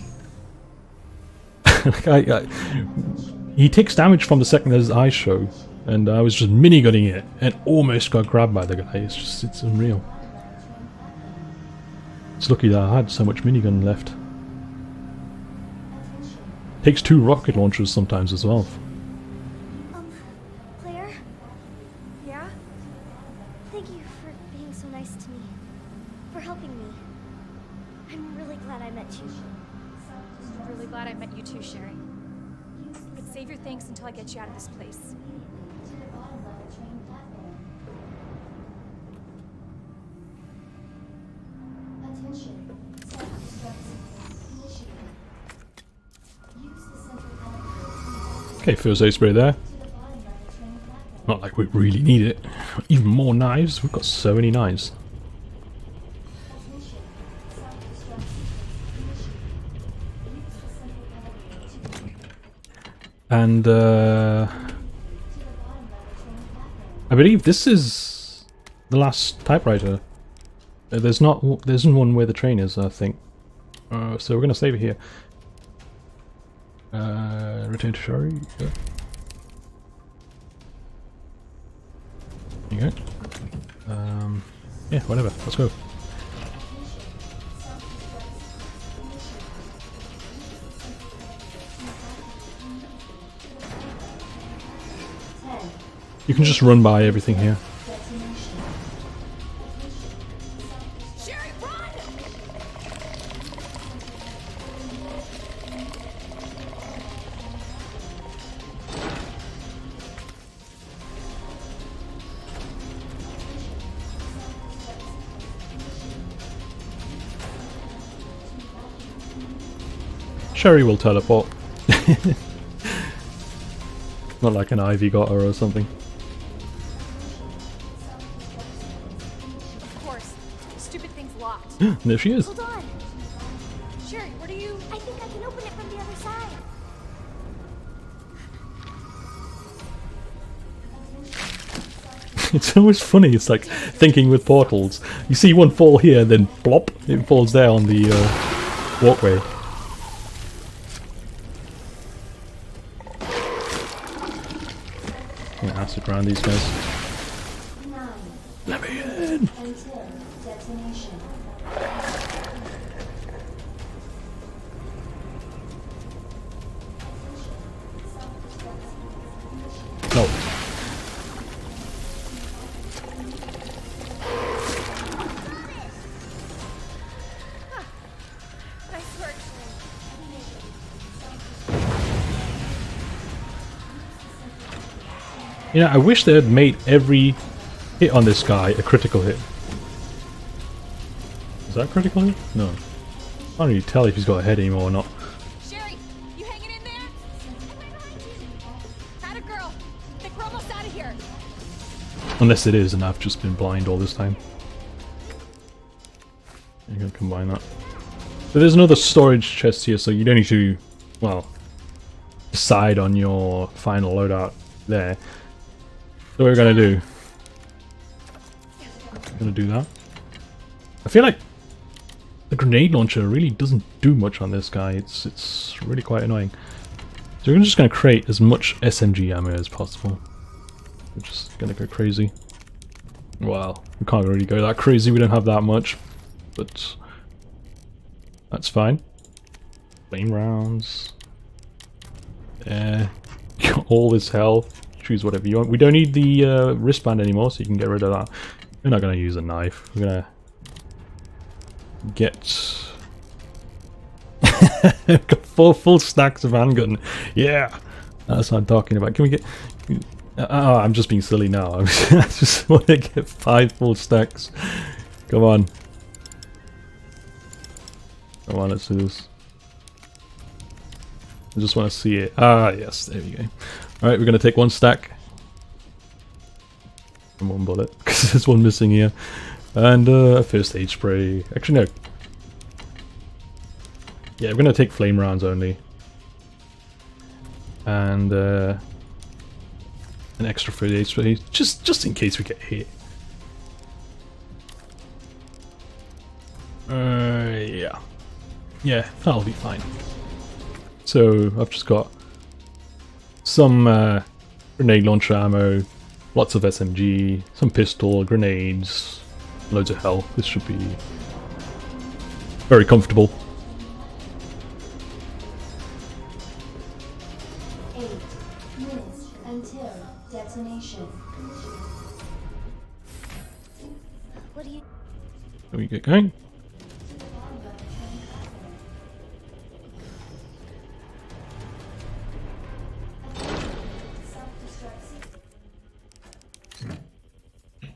He takes damage from the second his eyes show, and I was just minigunning it, and almost got grabbed by the guy. It's unreal. It's lucky that I had so much minigun left. Takes 2 rocket launchers sometimes as well. Claire? Yeah? Thank you for being so nice to me. For helping me. I'm really glad I met you. I'm really glad I met you too, Sherry. But save your thanks until I get you out of this place. To the bottom level train platform. Attention. Self-destruct sequence initiated. Use the central elevator Okay, first aid spray there. to the bottom level train platform. Not like we really need it. Even more knives. We've got so many knives. Attention. Self-destruct sequence initiated. Use the central elevator to And the bottom level train platform. I believe this is the last typewriter. There isn't one where the train is, I think. So we're gonna save it here. Return to Sherry. Yeah. There you go. Yeah, whatever. Let's go. You can just run by everything here. Sherry, run! Sherry will teleport. Not like an Ivy got her or something. Of course. Stupid thing's locked. There she is. Hold on. Sherry, what are you... I think I can open it from the other side. It's always funny. It's like thinking with portals. You see one fall here, then plop, it falls there on the walkway. I'm gonna acid around these guys. 9. Let me in! Until detonation. No. Nice work. You know, I wish they had made every hit on this guy a critical hit. Is that a critical hit? No. I can't really tell if he's got a head anymore or not. Sherry, you hanging in there? I'm right behind you. Had a girl. Think we're almost out of here. Unless it is, and I've just been blind all this time. I'm gonna combine that. So there's another storage chest here, so you don't need to, well, decide on your final loadout there. So what we're gonna do? Gonna do that. I feel like the grenade launcher really doesn't do much on this guy. It's really quite annoying. So we're just gonna create as much SMG ammo as possible. We're just gonna go crazy. Well, we can't really go that crazy. We don't have that much, but that's fine. Flame rounds. All this health. Choose whatever you want. We don't need the wristband anymore, so you can get rid of that. We're not going to use a knife. We're going to get got 4 full stacks of handgun. Yeah, that's what I'm talking about. Can we get? Oh, I'm just being silly now. I just want to get 5 full stacks. Come on. Come on, let's do this. I just want to see it. Ah, yes, there we go. Alright, we're going to take 1 stack. And 1 bullet, because there's 1 missing here. And a first aid spray. Actually, no. Yeah, we're going to take flame rounds only. And an extra first aid spray, just in case we get hit. Yeah. Yeah, that'll be fine. So, I've just got some grenade launcher ammo, lots of SMG, some pistol, grenades, loads of health. This should be very comfortable. 8 minutes until detonation. What do you... Can we get going?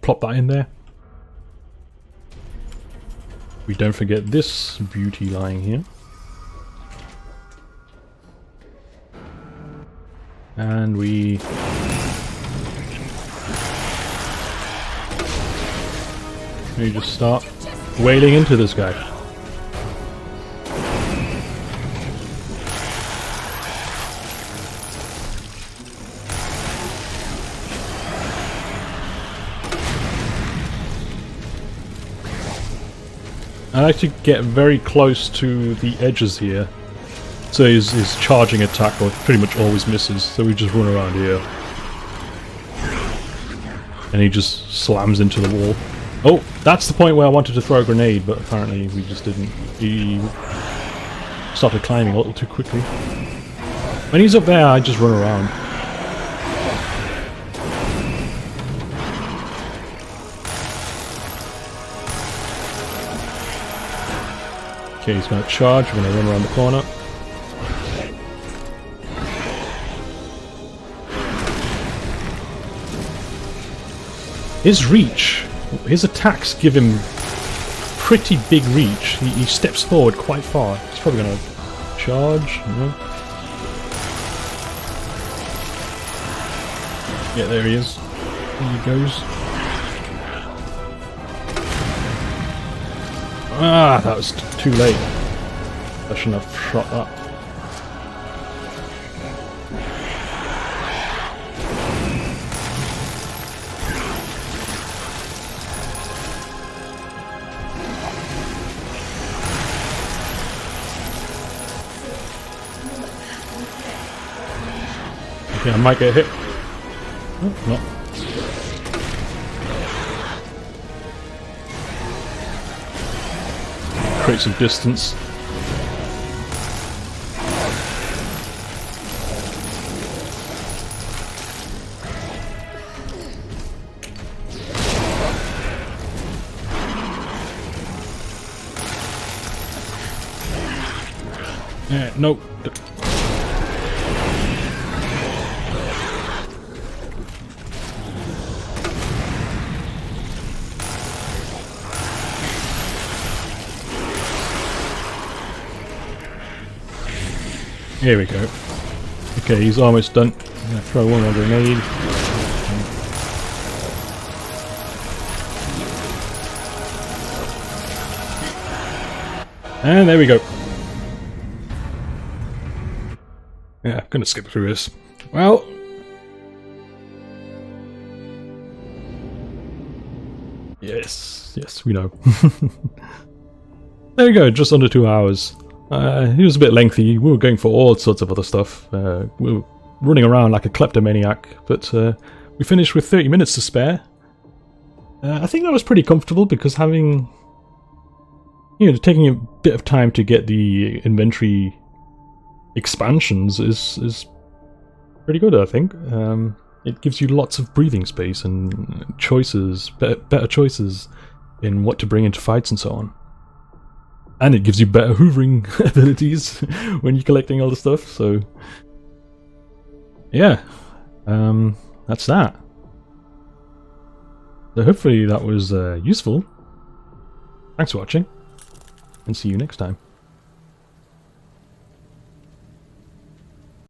Plop that in there. We don't forget this beauty lying here. And we just start wailing into this guy. I like to get very close to the edges here, so his charging attack pretty much always misses, so we just run around here. And he just slams into the wall. Oh, that's the point where I wanted to throw a grenade, but apparently we just didn't. He started climbing a little too quickly. When he's up there, I just run around. Okay, he's going to charge. We're going to run around the corner. His reach, his attacks give him pretty big reach. He steps forward quite far. He's probably going to charge. Yeah, there he is. There he goes. Ah, that was too late. I shouldn't have shot that. Okay, I might get hit. Oh, not. Create some distance. Nope. Here we go. Okay, he's almost done. I'm gonna throw one more grenade. And there we go. Yeah, I'm gonna skip through this. Well, yes, we know. There we go, just under 2 hours. It was a bit lengthy. We were going for all sorts of other stuff. We were running around like a kleptomaniac, but we finished with 30 minutes to spare. I think that was pretty comfortable because having, taking a bit of time to get the inventory expansions is pretty good, I think. It gives you lots of breathing space and choices, better choices in what to bring into fights and so on. And it gives you better hoovering abilities when you're collecting all the stuff, so yeah, that's that. So hopefully that was useful. Thanks for watching, and see you next time.